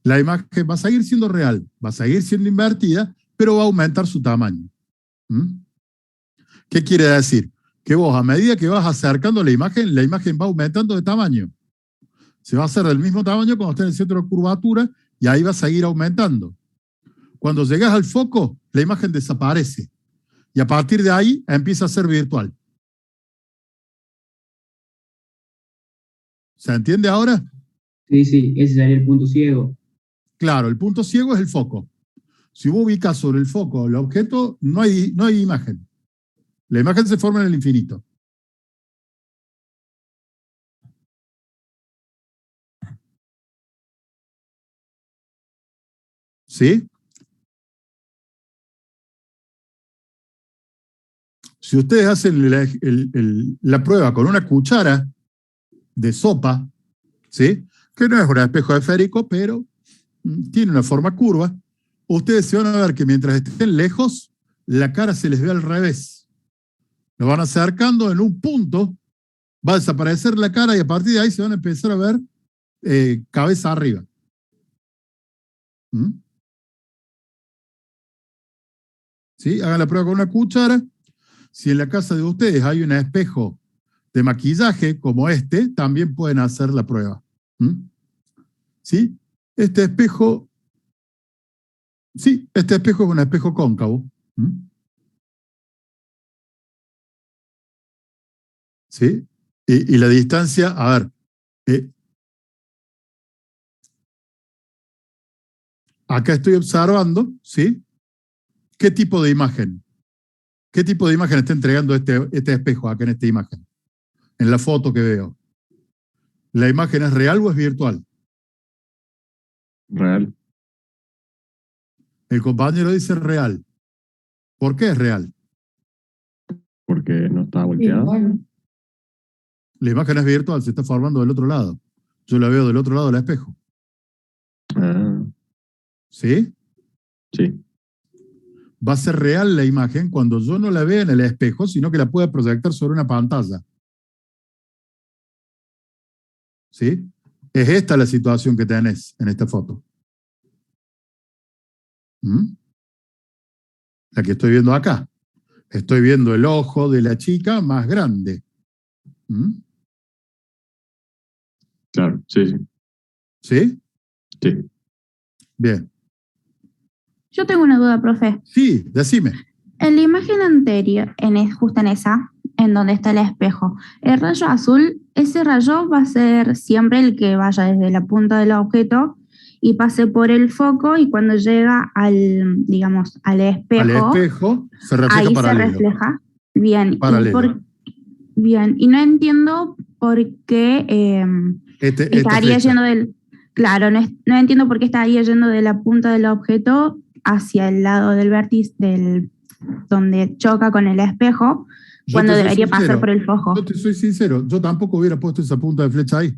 la imagen va a seguir siendo real, va a seguir siendo invertida, pero va a aumentar su tamaño. ¿Qué quiere decir? Que vos, a medida que vas acercando la imagen va aumentando de tamaño. Se va a hacer del mismo tamaño cuando esté en el centro de curvatura y ahí va a seguir aumentando. Cuando llegas al foco, la imagen desaparece. Y a partir de ahí empieza a ser virtual. ¿Se entiende ahora? Sí, ese sería el punto ciego. Claro, el punto ciego es el foco. Si vos ubicas sobre el foco el objeto, no hay imagen. La imagen se forma en el infinito. ¿Sí? Si ustedes hacen la prueba con una cuchara de sopa, ¿sí?, que no es un espejo esférico, pero tiene una forma curva, ustedes se van a ver que mientras estén lejos, la cara se les ve al revés. Lo van acercando en un punto, va a desaparecer la cara y a partir de ahí se van a empezar a ver cabeza arriba. ¿Sí? Hagan la prueba con una cuchara. Si en la casa de ustedes hay un espejo de maquillaje como este, también pueden hacer la prueba. ¿Sí? Este espejo es un espejo cóncavo. ¿Sí? Y la distancia, a ver, acá estoy observando, ¿sí?, ¿qué tipo de imagen? ¿Qué tipo de imagen está entregando este espejo acá en esta imagen? En la foto que veo. ¿La imagen es real o es virtual? Real. El compañero dice real. ¿Por qué es real? Porque no está volteado. Bueno, La imagen es virtual, se está formando del otro lado. Yo la veo del otro lado del espejo. Ah, ¿Sí? sí. Va a ser real la imagen cuando yo no la vea en el espejo, sino que la pueda proyectar sobre una pantalla. ¿Sí? Es esta la situación que tenés en esta foto. La que estoy viendo acá. Estoy viendo el ojo de la chica más grande. Claro, sí. ¿Sí? Sí. Bien. Yo tengo una duda, profe. Sí, decime. En la imagen anterior, justo en esa, en donde está el espejo, el rayo azul, ese rayo va a ser siempre el que vaya desde la punta del objeto y pase por el foco y cuando llega al espejo, se refleja ahí paralelo. se refleja. Bien. Paralelo. Bien, y no entiendo porque Esta estaría flecha. yendo del... Claro, no entiendo por qué estaría yendo de la punta del objeto hacia el lado del vértice donde choca con el espejo, Yo cuando te soy debería pasar sincero, por el foco. Yo te soy sincero, yo tampoco hubiera puesto esa punta de flecha ahí.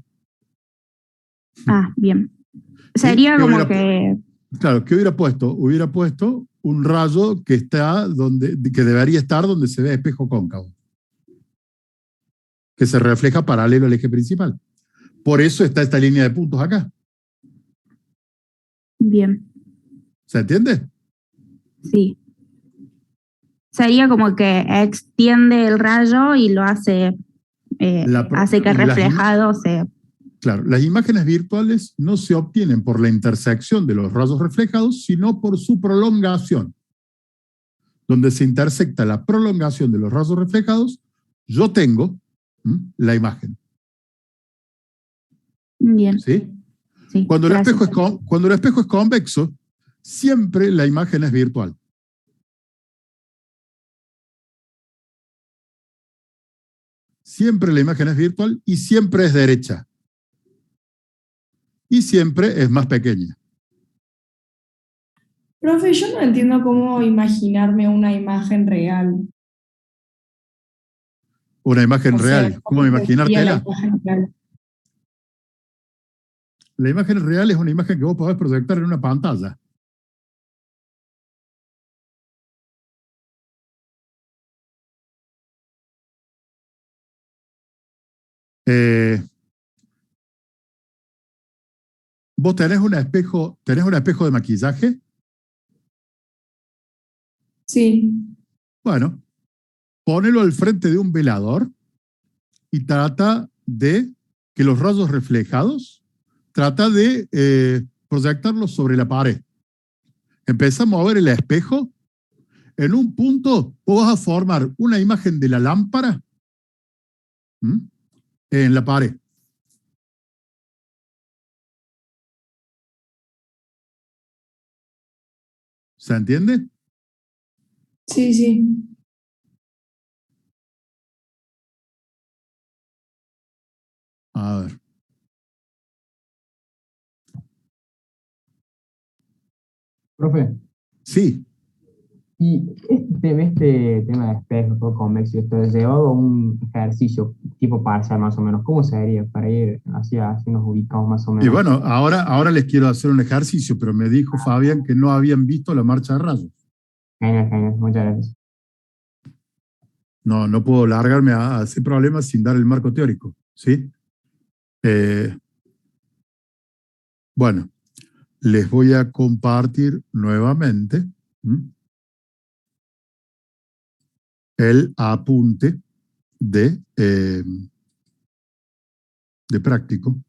Ah, bien. ¿Sí? Sería ¿Qué como hubiera que... Claro, ¿qué hubiera puesto? Hubiera puesto un rayo que que debería estar donde se ve espejo cóncavo, que se refleja paralelo al eje principal. Por eso está esta línea de puntos acá. Bien, ¿Se entiende? sí. Sería como que extiende el rayo y lo hace, hace que reflejado se... Claro, las imágenes virtuales no se obtienen por la intersección de los rayos reflejados, sino por su prolongación. Donde se intersecta la prolongación de los rayos reflejados, yo tengo la imagen. Bien. ¿Sí? Sí, Cuando el gracias. espejo es convexo, siempre la imagen es virtual. Siempre la imagen es virtual y siempre es derecha. Y siempre es más pequeña. Profe, yo no entiendo cómo imaginarme una imagen real. Una imagen O sea, real, ¿cómo ¿cómo sería la imaginártela? imagen real? La imagen real es una imagen que vos podés proyectar en una pantalla. ¿Vos tenés un espejo de maquillaje? Sí. Bueno, ponelo al frente de un velador y trata de que los rayos reflejados, trata de proyectarlos sobre la pared. Empieza a mover el espejo. En un punto vos vas a formar una imagen de la lámpara en la pared. ¿Se entiende? Sí, sí. A ver. Profe, Sí. y este tema de espejo, todo convexo, esto es llevado a un ejercicio tipo parcial más o menos, ¿cómo sería para ir así nos ubicamos más o Y menos? bueno, ahora les quiero hacer un ejercicio, pero me dijo Fabián que no habían visto la marcha de rayos. Genial, muchas gracias. No puedo largarme a hacer problemas sin dar el marco teórico, ¿sí? Bueno, les voy a compartir nuevamente el apunte de práctico.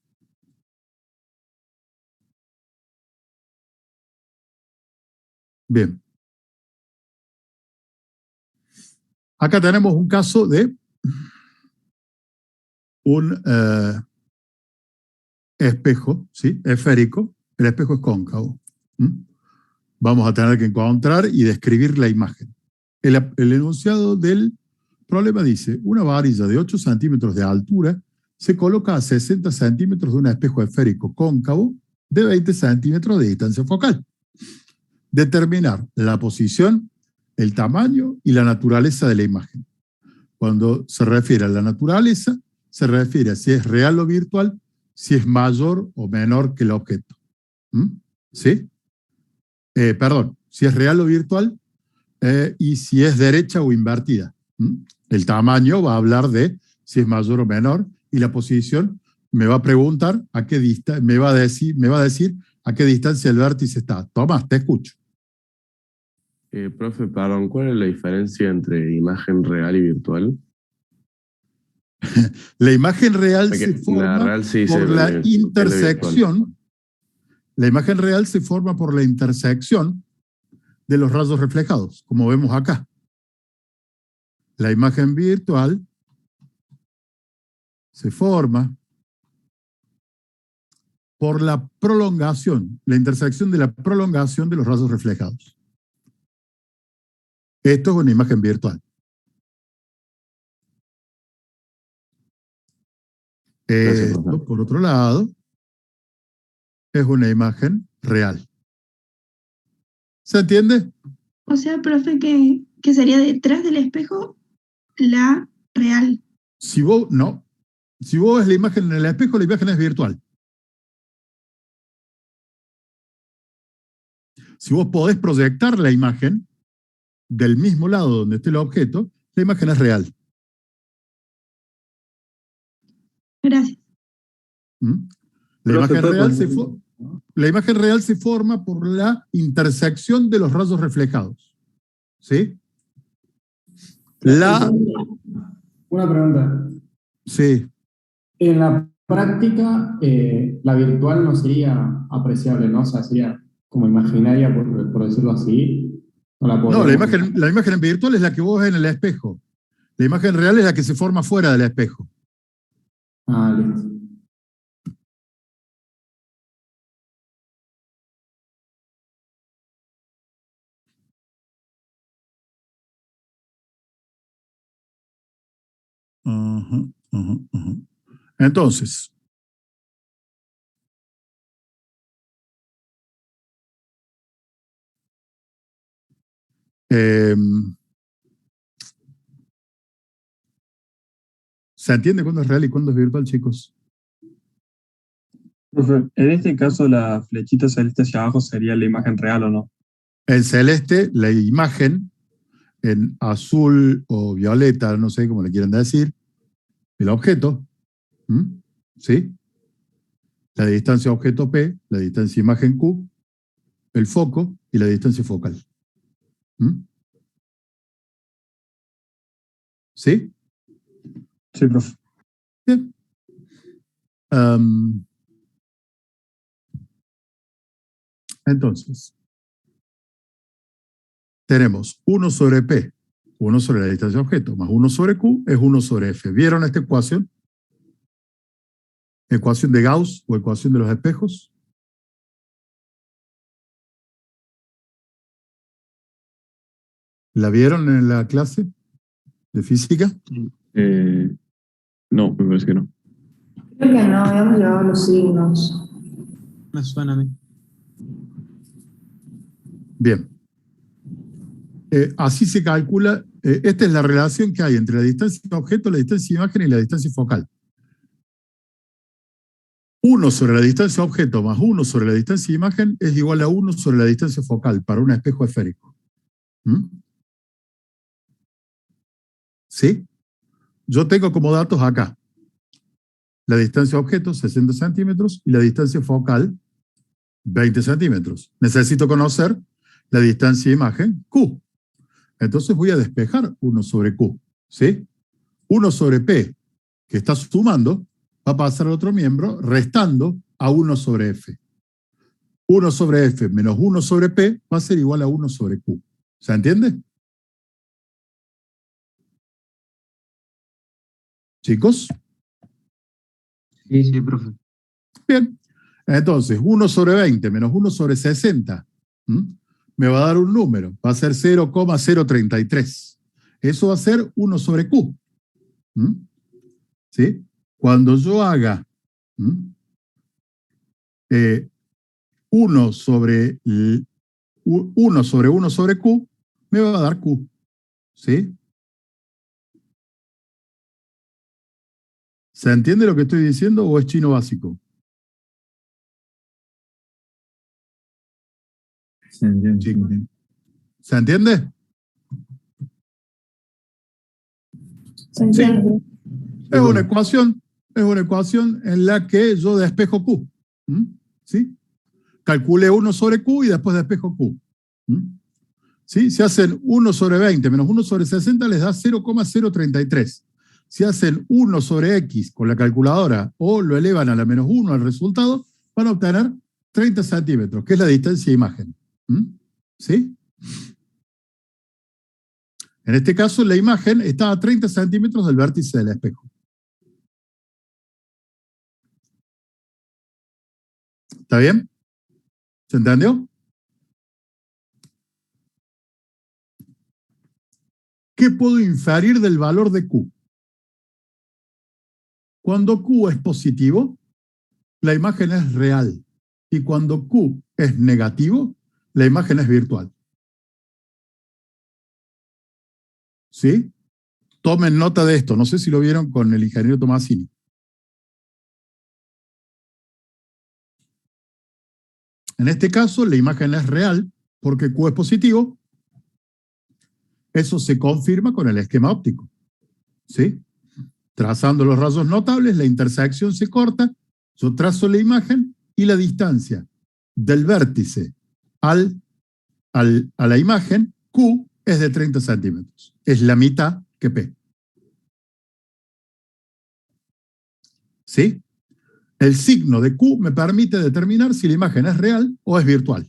Bien. Acá tenemos un caso de un espejo, ¿sí? Esférico. El espejo es cóncavo. Vamos a tener que encontrar y describir la imagen. El enunciado del problema dice, una varilla de 8 centímetros de altura se coloca a 60 centímetros de un espejo esférico cóncavo de 20 centímetros de distancia focal. Determinar la posición, el tamaño y la naturaleza de la imagen. Cuando se refiere a la naturaleza, se refiere a si es real o virtual, si es mayor o menor que el objeto. ¿Sí? Perdón, si es real o virtual y si es derecha o invertida. El tamaño va a hablar de si es mayor o menor y la posición me va a preguntar a qué distancia, me va a decir a qué distancia el vértice está. Tomás, te escucho. Profe, perdón, ¿cuál es la diferencia entre imagen real y virtual? La imagen real se forma real sí por la la intersección. La imagen real se forma por la intersección de los rayos reflejados, como vemos acá. La imagen virtual se forma por la prolongación, la intersección de la prolongación de los rayos reflejados. Esto es una imagen virtual. Gracias, Esto, profe. por otro lado, es una imagen real. ¿Se entiende? O sea, profe, que sería detrás del espejo la real. Si vos ves la imagen en el espejo, la imagen es virtual. Si vos podés proyectar la imagen del mismo lado donde esté el objeto, la imagen es real. Gracias. ¿Mm? La Profe, imagen real se forma por la intersección de los rayos reflejados. ¿Sí? Una pregunta. Sí. En la práctica, la virtual no sería apreciable, ¿no? O sea, sería como imaginaria, por decirlo así. No la No, podríamos... la imagen virtual es la que vos ves en el espejo. La imagen real es la que se forma fuera del espejo. Ah, listo. Entonces, ¿se entiende cuándo es real y cuándo es virtual, chicos? Profe, en este caso la flechita celeste hacia abajo sería la imagen real, ¿o no? En celeste, la imagen, en azul o violeta, no sé cómo le quieran decir, el objeto, ¿sí? La distancia objeto P, la distancia imagen Q, el foco y la distancia focal. ¿Sí? Sí, profe. Bien. Entonces, tenemos 1 sobre P, 1 sobre la distancia objeto, más 1 sobre Q es 1 sobre F. ¿Vieron esta ecuación? ¿Ecuación de Gauss o ecuación de los espejos? ¿La vieron en la clase de física? No, me parece que no. Creo que no, habíamos llevado los signos. Me suena a mí. Bien. Así se calcula, esta es la relación que hay entre la distancia objeto, la distancia imagen y la distancia focal. 1 sobre la distancia objeto más 1 sobre la distancia imagen es igual a 1 sobre la distancia focal para un espejo esférico. ¿Sí? Yo tengo como datos acá la distancia objeto, 60 centímetros, y la distancia focal, 20 centímetros. Necesito conocer la distancia imagen, Q. Entonces voy a despejar 1 sobre Q. ¿Sí? 1 sobre P, que está sumando, va a pasar al otro miembro, restando a 1 sobre F. 1 sobre F menos 1 sobre P va a ser igual a 1 sobre Q. ¿Se entiende? ¿Chicos? Sí, sí, profe. Bien. Entonces, 1 sobre 20 menos 1 sobre 60 me va a dar un número. Va a ser 0,033. Eso va a ser 1 sobre Q. ¿Sí? Cuando yo haga 1 sobre 1 sobre 1 sobre Q, me va a dar Q. ¿Sí? ¿Se entiende lo que estoy diciendo o es chino básico? Se entiende. ¿Se entiende? ¿Se entiende? Sí. Es una ecuación en la que yo despejo Q. ¿Sí? Calculé 1 sobre Q y después despejo Q. ¿Sí? Si hacen 1 sobre 20 menos 1 sobre 60 les da 0,033. Si hacen 1 sobre X con la calculadora o lo elevan a la menos 1 al resultado, van a obtener 30 centímetros, que es la distancia de imagen. ¿Sí? En este caso, la imagen está a 30 centímetros del vértice del espejo. ¿Está bien? ¿Se entendió? ¿Qué puedo inferir del valor de Q? Cuando Q es positivo, la imagen es real. Y cuando Q es negativo, la imagen es virtual. ¿Sí? Tomen nota de esto. No sé si lo vieron con el ingeniero Tomasini. En este caso, la imagen es real porque Q es positivo. Eso se confirma con el esquema óptico. ¿Sí? Trazando los rayos notables, la intersección se corta, yo trazo la imagen y la distancia del vértice a la imagen, Q, es de 30 centímetros. Es la mitad que P. ¿Sí? El signo de Q me permite determinar si la imagen es real o es virtual.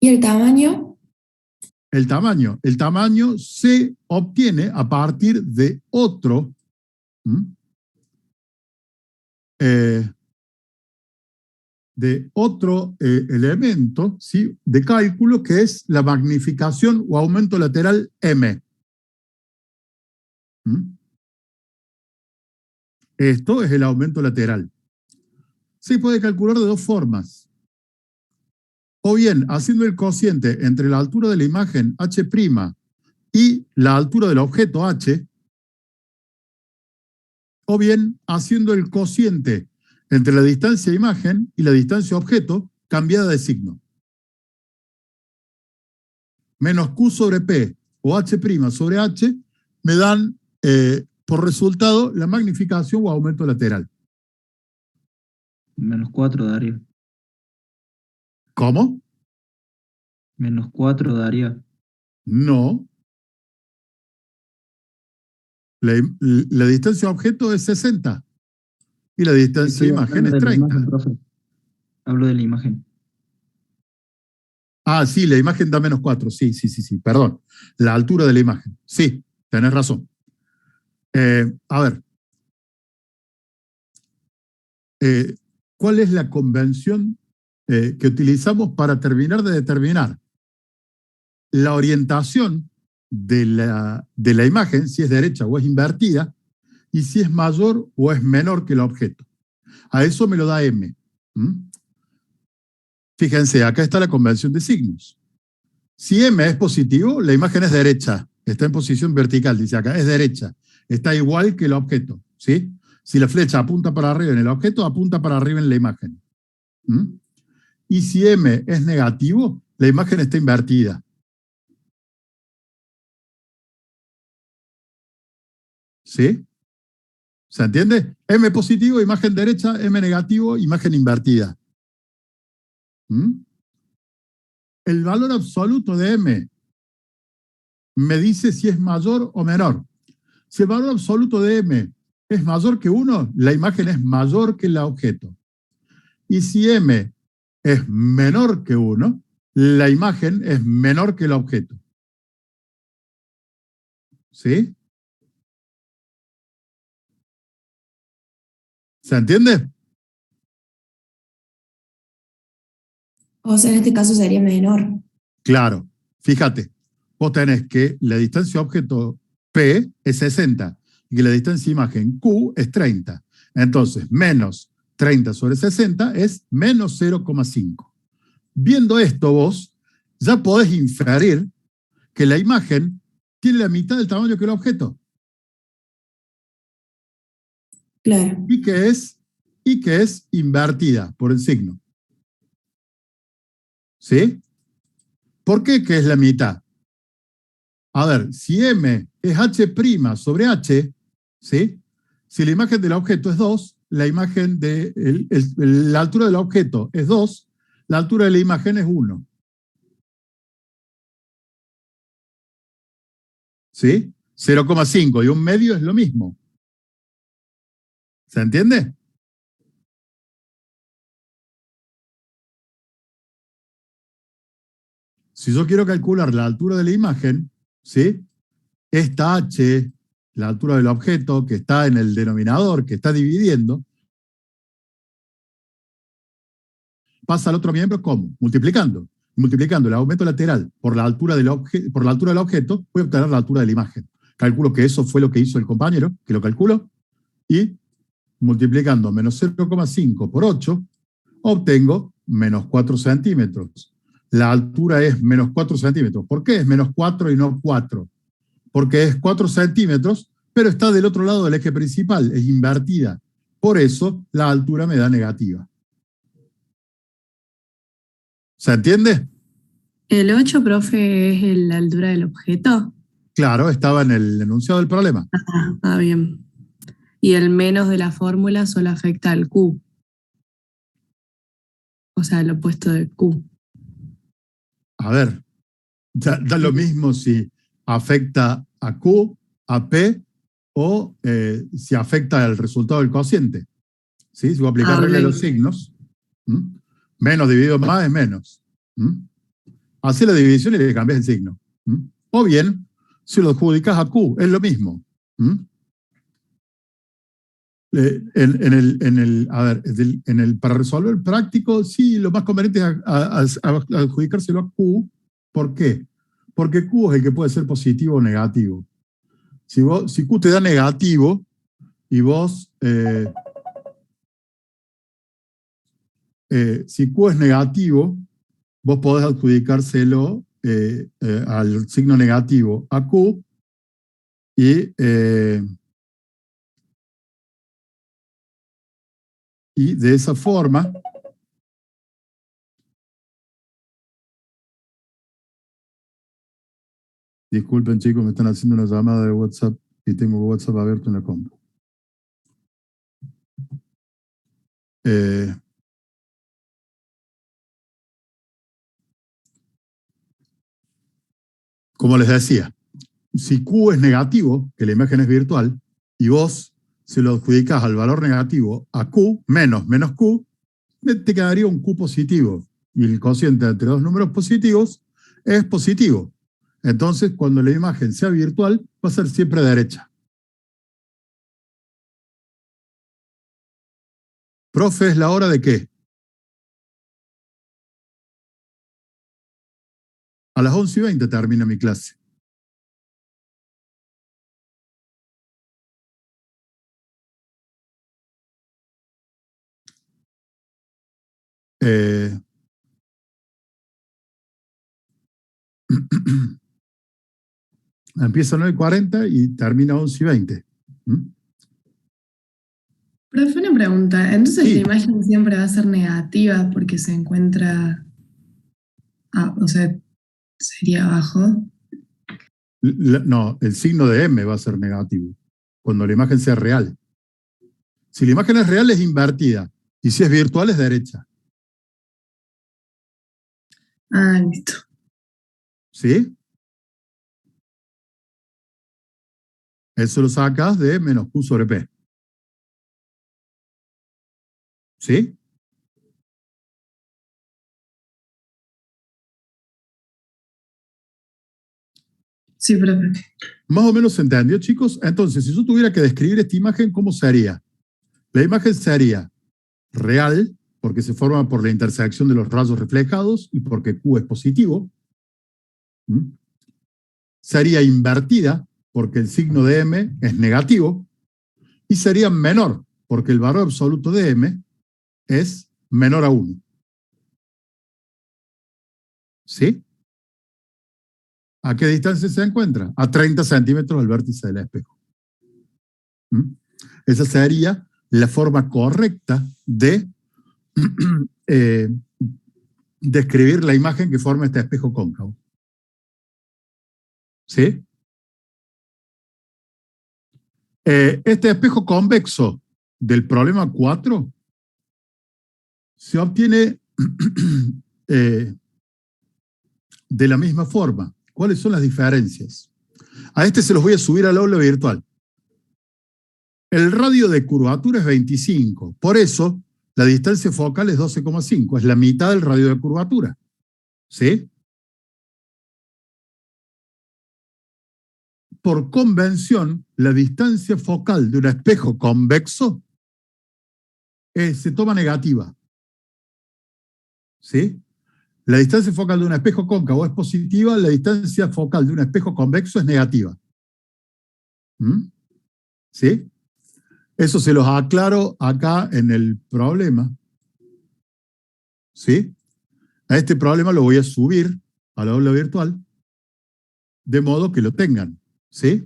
¿Y el tamaño? El tamaño se obtiene a partir de otro elemento, ¿sí?, de cálculo, que es la magnificación o aumento lateral M. Esto es el aumento lateral. Se puede calcular de dos formas. O bien haciendo el cociente entre la altura de la imagen H' y la altura del objeto H, o bien haciendo el cociente entre la distancia imagen y la distancia objeto cambiada de signo. Menos Q sobre P o H' sobre H me dan por resultado la magnificación o aumento lateral. -4 daría. ¿Cómo? -4 daría. No. La distancia objeto es 60 y la distancia imagen es 30. Hablo de la imagen. Ah, sí, la imagen da -4. Sí, perdón. La altura de la imagen. Sí, tenés razón. A ver. ¿Cuál es la convención que utilizamos para terminar de determinar la orientación de la imagen, si es derecha o es invertida, y si es mayor o es menor que el objeto? A eso me lo da M. Fíjense, acá está la convención de signos. Si M es positivo, la imagen es derecha, está en posición vertical, dice acá, es derecha, está igual que el objeto, ¿sí? Si la flecha apunta para arriba en el objeto, apunta para arriba en la imagen. Y si M es negativo, la imagen está invertida. ¿Sí? ¿Se entiende? M positivo, imagen derecha, M negativo, imagen invertida. El valor absoluto de M me dice si es mayor o menor. Si el valor absoluto de M es mayor que 1, la imagen es mayor que el objeto. Y si M es menor que 1, la imagen es menor que el objeto. ¿Sí? ¿Se entiende? O sea, en este caso sería menor. Claro. Fíjate, vos tenés que la distancia objeto P es 60 y que la distancia imagen Q es 30. Entonces, menos 30 sobre 60 es menos 0,5. Viendo esto vos, ya podés inferir que la imagen tiene la mitad del tamaño que el objeto. Claro. Y que es invertida por el signo. ¿Sí? ¿Por qué que es la mitad? A ver, si M es H' sobre H, ¿sí? Si la imagen del objeto es 2, la imagen la altura del objeto es 2, la altura de la imagen es 1. ¿Sí? 0,5 y un medio es lo mismo. ¿Se entiende? Si yo quiero calcular la altura de la imagen, ¿sí? Esta H, la altura del objeto que está en el denominador, que está dividiendo, pasa al otro miembro, ¿cómo? Multiplicando. Multiplicando el aumento lateral por la altura del objeto, voy a obtener la altura de la imagen. calculo que eso fue lo que hizo el compañero, que lo calculo, y multiplicando menos 0,5 por 8, obtengo menos 4 centímetros. La altura es menos 4 centímetros. ¿Por qué es menos 4 y no 4? Porque es 4 centímetros, pero está del otro lado del eje principal, es invertida. Por eso la altura me da negativa. ¿Se entiende? ¿El 8, profe, es la altura del objeto? Claro, estaba en el enunciado del problema. Bien. Y el menos de la fórmula solo afecta al Q. O sea, el opuesto de Q. A ver, da lo mismo si afecta a Q, a P, o si afecta al resultado del cociente. ¿Sí? Si voy a aplicar regla de los signos, menos dividido más es menos. Hace la división y le cambias el signo. O bien, si lo adjudicas a Q, es lo mismo. Para resolver el práctico, sí, lo más conveniente es adjudicárselo a Q. ¿Por qué? Porque Q es el que puede ser positivo o negativo. Si Q te da negativo y vos, si Q es negativo, vos podés adjudicárselo al signo negativo a Q y de esa forma disculpen chicos, me están haciendo una llamada de WhatsApp y tengo WhatsApp abierto en la compu. Como les decía, si Q es negativo, que la imagen es virtual, y vos se lo adjudicás al valor negativo a Q, menos Q, te quedaría un Q positivo. Y el cociente entre dos números positivos es positivo. Entonces, cuando la imagen sea virtual, va a ser siempre derecha. Profe, ¿es la hora de qué? A las 11:20 termina mi clase. Empieza a 9:40 y termina a 11:20. Profe, una pregunta. Entonces Sí. la imagen siempre va a ser negativa porque se encuentra... o sea, sería abajo. No, el signo de M va a ser negativo, cuando la imagen sea real. Si la imagen es real, es invertida. Y si es virtual, es derecha. Listo. ¿Sí? Eso lo sacas de menos Q sobre P. ¿Sí? Sí, profe. Más o menos se entendió, chicos. Entonces, si yo tuviera que describir esta imagen, ¿cómo sería? La imagen sería real, porque se forma por la intersección de los rayos reflejados y porque Q es positivo. Sería invertida, porque el signo de M es negativo. Y sería menor, porque el valor absoluto de M es menor a 1. ¿Sí? ¿A qué distancia se encuentra? A 30 centímetros del vértice del espejo. Esa sería la forma correcta de describir la imagen que forma este espejo cóncavo. ¿Sí? Este espejo convexo del problema 4 se obtiene de la misma forma. ¿Cuáles son las diferencias? A este se los voy a subir al aula virtual. El radio de curvatura es 25. Por eso, la distancia focal es 12,5. Es la mitad del radio de curvatura. ¿Sí? Por convención, la distancia focal de un espejo convexo se toma negativa. ¿Sí? La distancia focal de un espejo cóncavo es positiva, la distancia focal de un espejo convexo es negativa. ¿Sí? Eso se los aclaro acá en el problema. ¿Sí? A este problema lo voy a subir a la aula virtual de modo que lo tengan. ¿Sí?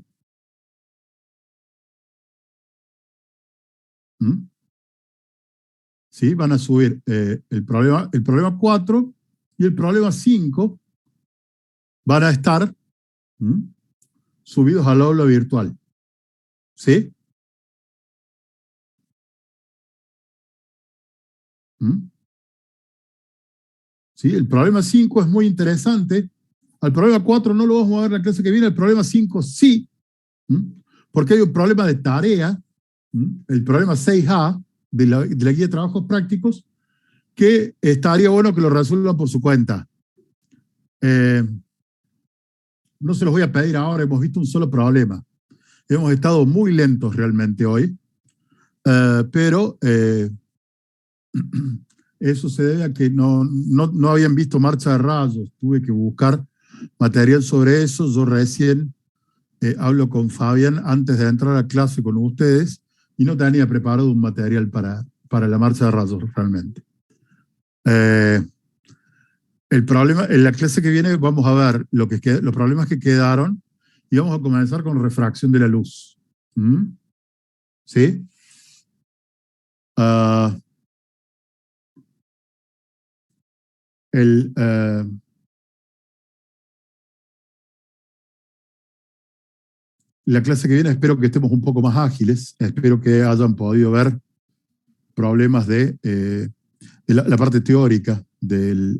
¿Sí? Van a subir el problema 4 y el problema 5 van a estar subidos al aula virtual. ¿Sí? ¿Sí? El problema 5 es muy interesante. Al problema 4 no lo vamos a ver en la clase que viene, el problema 5 sí, porque hay un problema de tarea, el problema 6A de la guía de trabajos prácticos, que estaría bueno que lo resuelvan por su cuenta. No se los voy a pedir ahora, hemos visto un solo problema. Hemos estado muy lentos realmente hoy, pero eso se debe a que no habían visto marcha de rayos. Tuve que buscar material sobre eso. Yo recién hablo con Fabián antes de entrar a clase con ustedes y no tenía preparado un material para la marcha de rayos realmente. El problema, en la clase que viene vamos a ver los problemas que quedaron y vamos a comenzar con refracción de la luz. ¿Sí? La clase que viene espero que estemos un poco más ágiles, espero que hayan podido ver problemas de la parte teórica de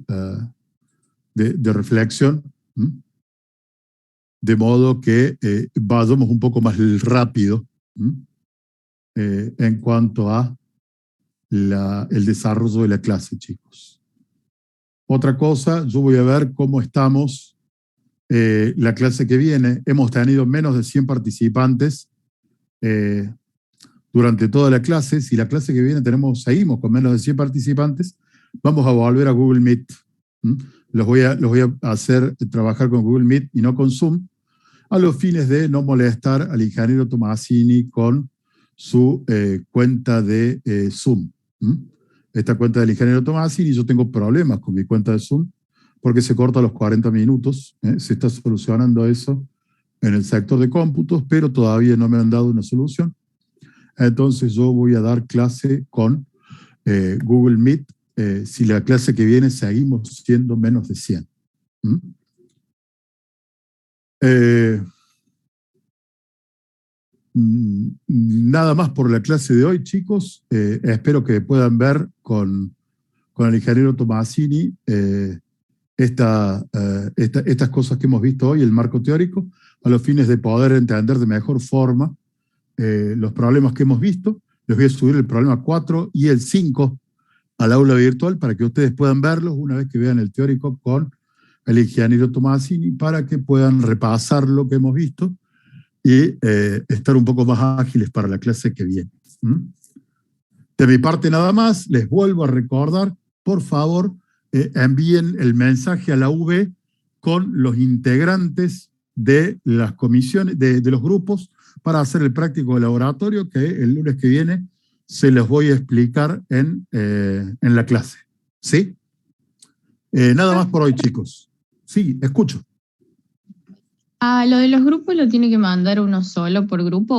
reflexión, de modo que vayamos un poco más rápido en cuanto a el desarrollo de la clase, chicos. Otra cosa, yo voy a ver cómo estamos la clase que viene. Hemos tenido menos de 100 participantes durante toda la clase. Si la clase que viene seguimos con menos de 100 participantes, vamos a volver a Google Meet. Los voy a hacer trabajar con Google Meet y no con Zoom, a los fines de no molestar al ingeniero Tomasini con su cuenta de Zoom. Esta cuenta del ingeniero Tomasini, yo tengo problemas con mi cuenta de Zoom porque se corta a los 40 minutos. Se está solucionando eso en el sector de cómputos, pero todavía no me han dado una solución. Entonces yo voy a dar clase con Google Meet si la clase que viene seguimos siendo menos de 100. Nada más por la clase de hoy, chicos. Espero que puedan ver con el ingeniero Tomasini estas cosas que hemos visto hoy, el marco teórico, a los fines de poder entender de mejor forma los problemas que hemos visto. Les voy a subir el problema 4 y el 5 al aula virtual para que ustedes puedan verlos una vez que vean el teórico con el ingeniero Tomasini, para que puedan repasar lo que hemos visto y estar un poco más ágiles para la clase que viene. De mi parte nada más, les vuelvo a recordar, por favor, envíen el mensaje a la UB con los integrantes de las comisiones, de los grupos, para hacer el práctico de laboratorio, que el lunes que viene se los voy a explicar en la clase. ¿Sí? Nada más por hoy, chicos. Sí, escucho. Lo de los grupos lo tiene que mandar uno solo por grupo.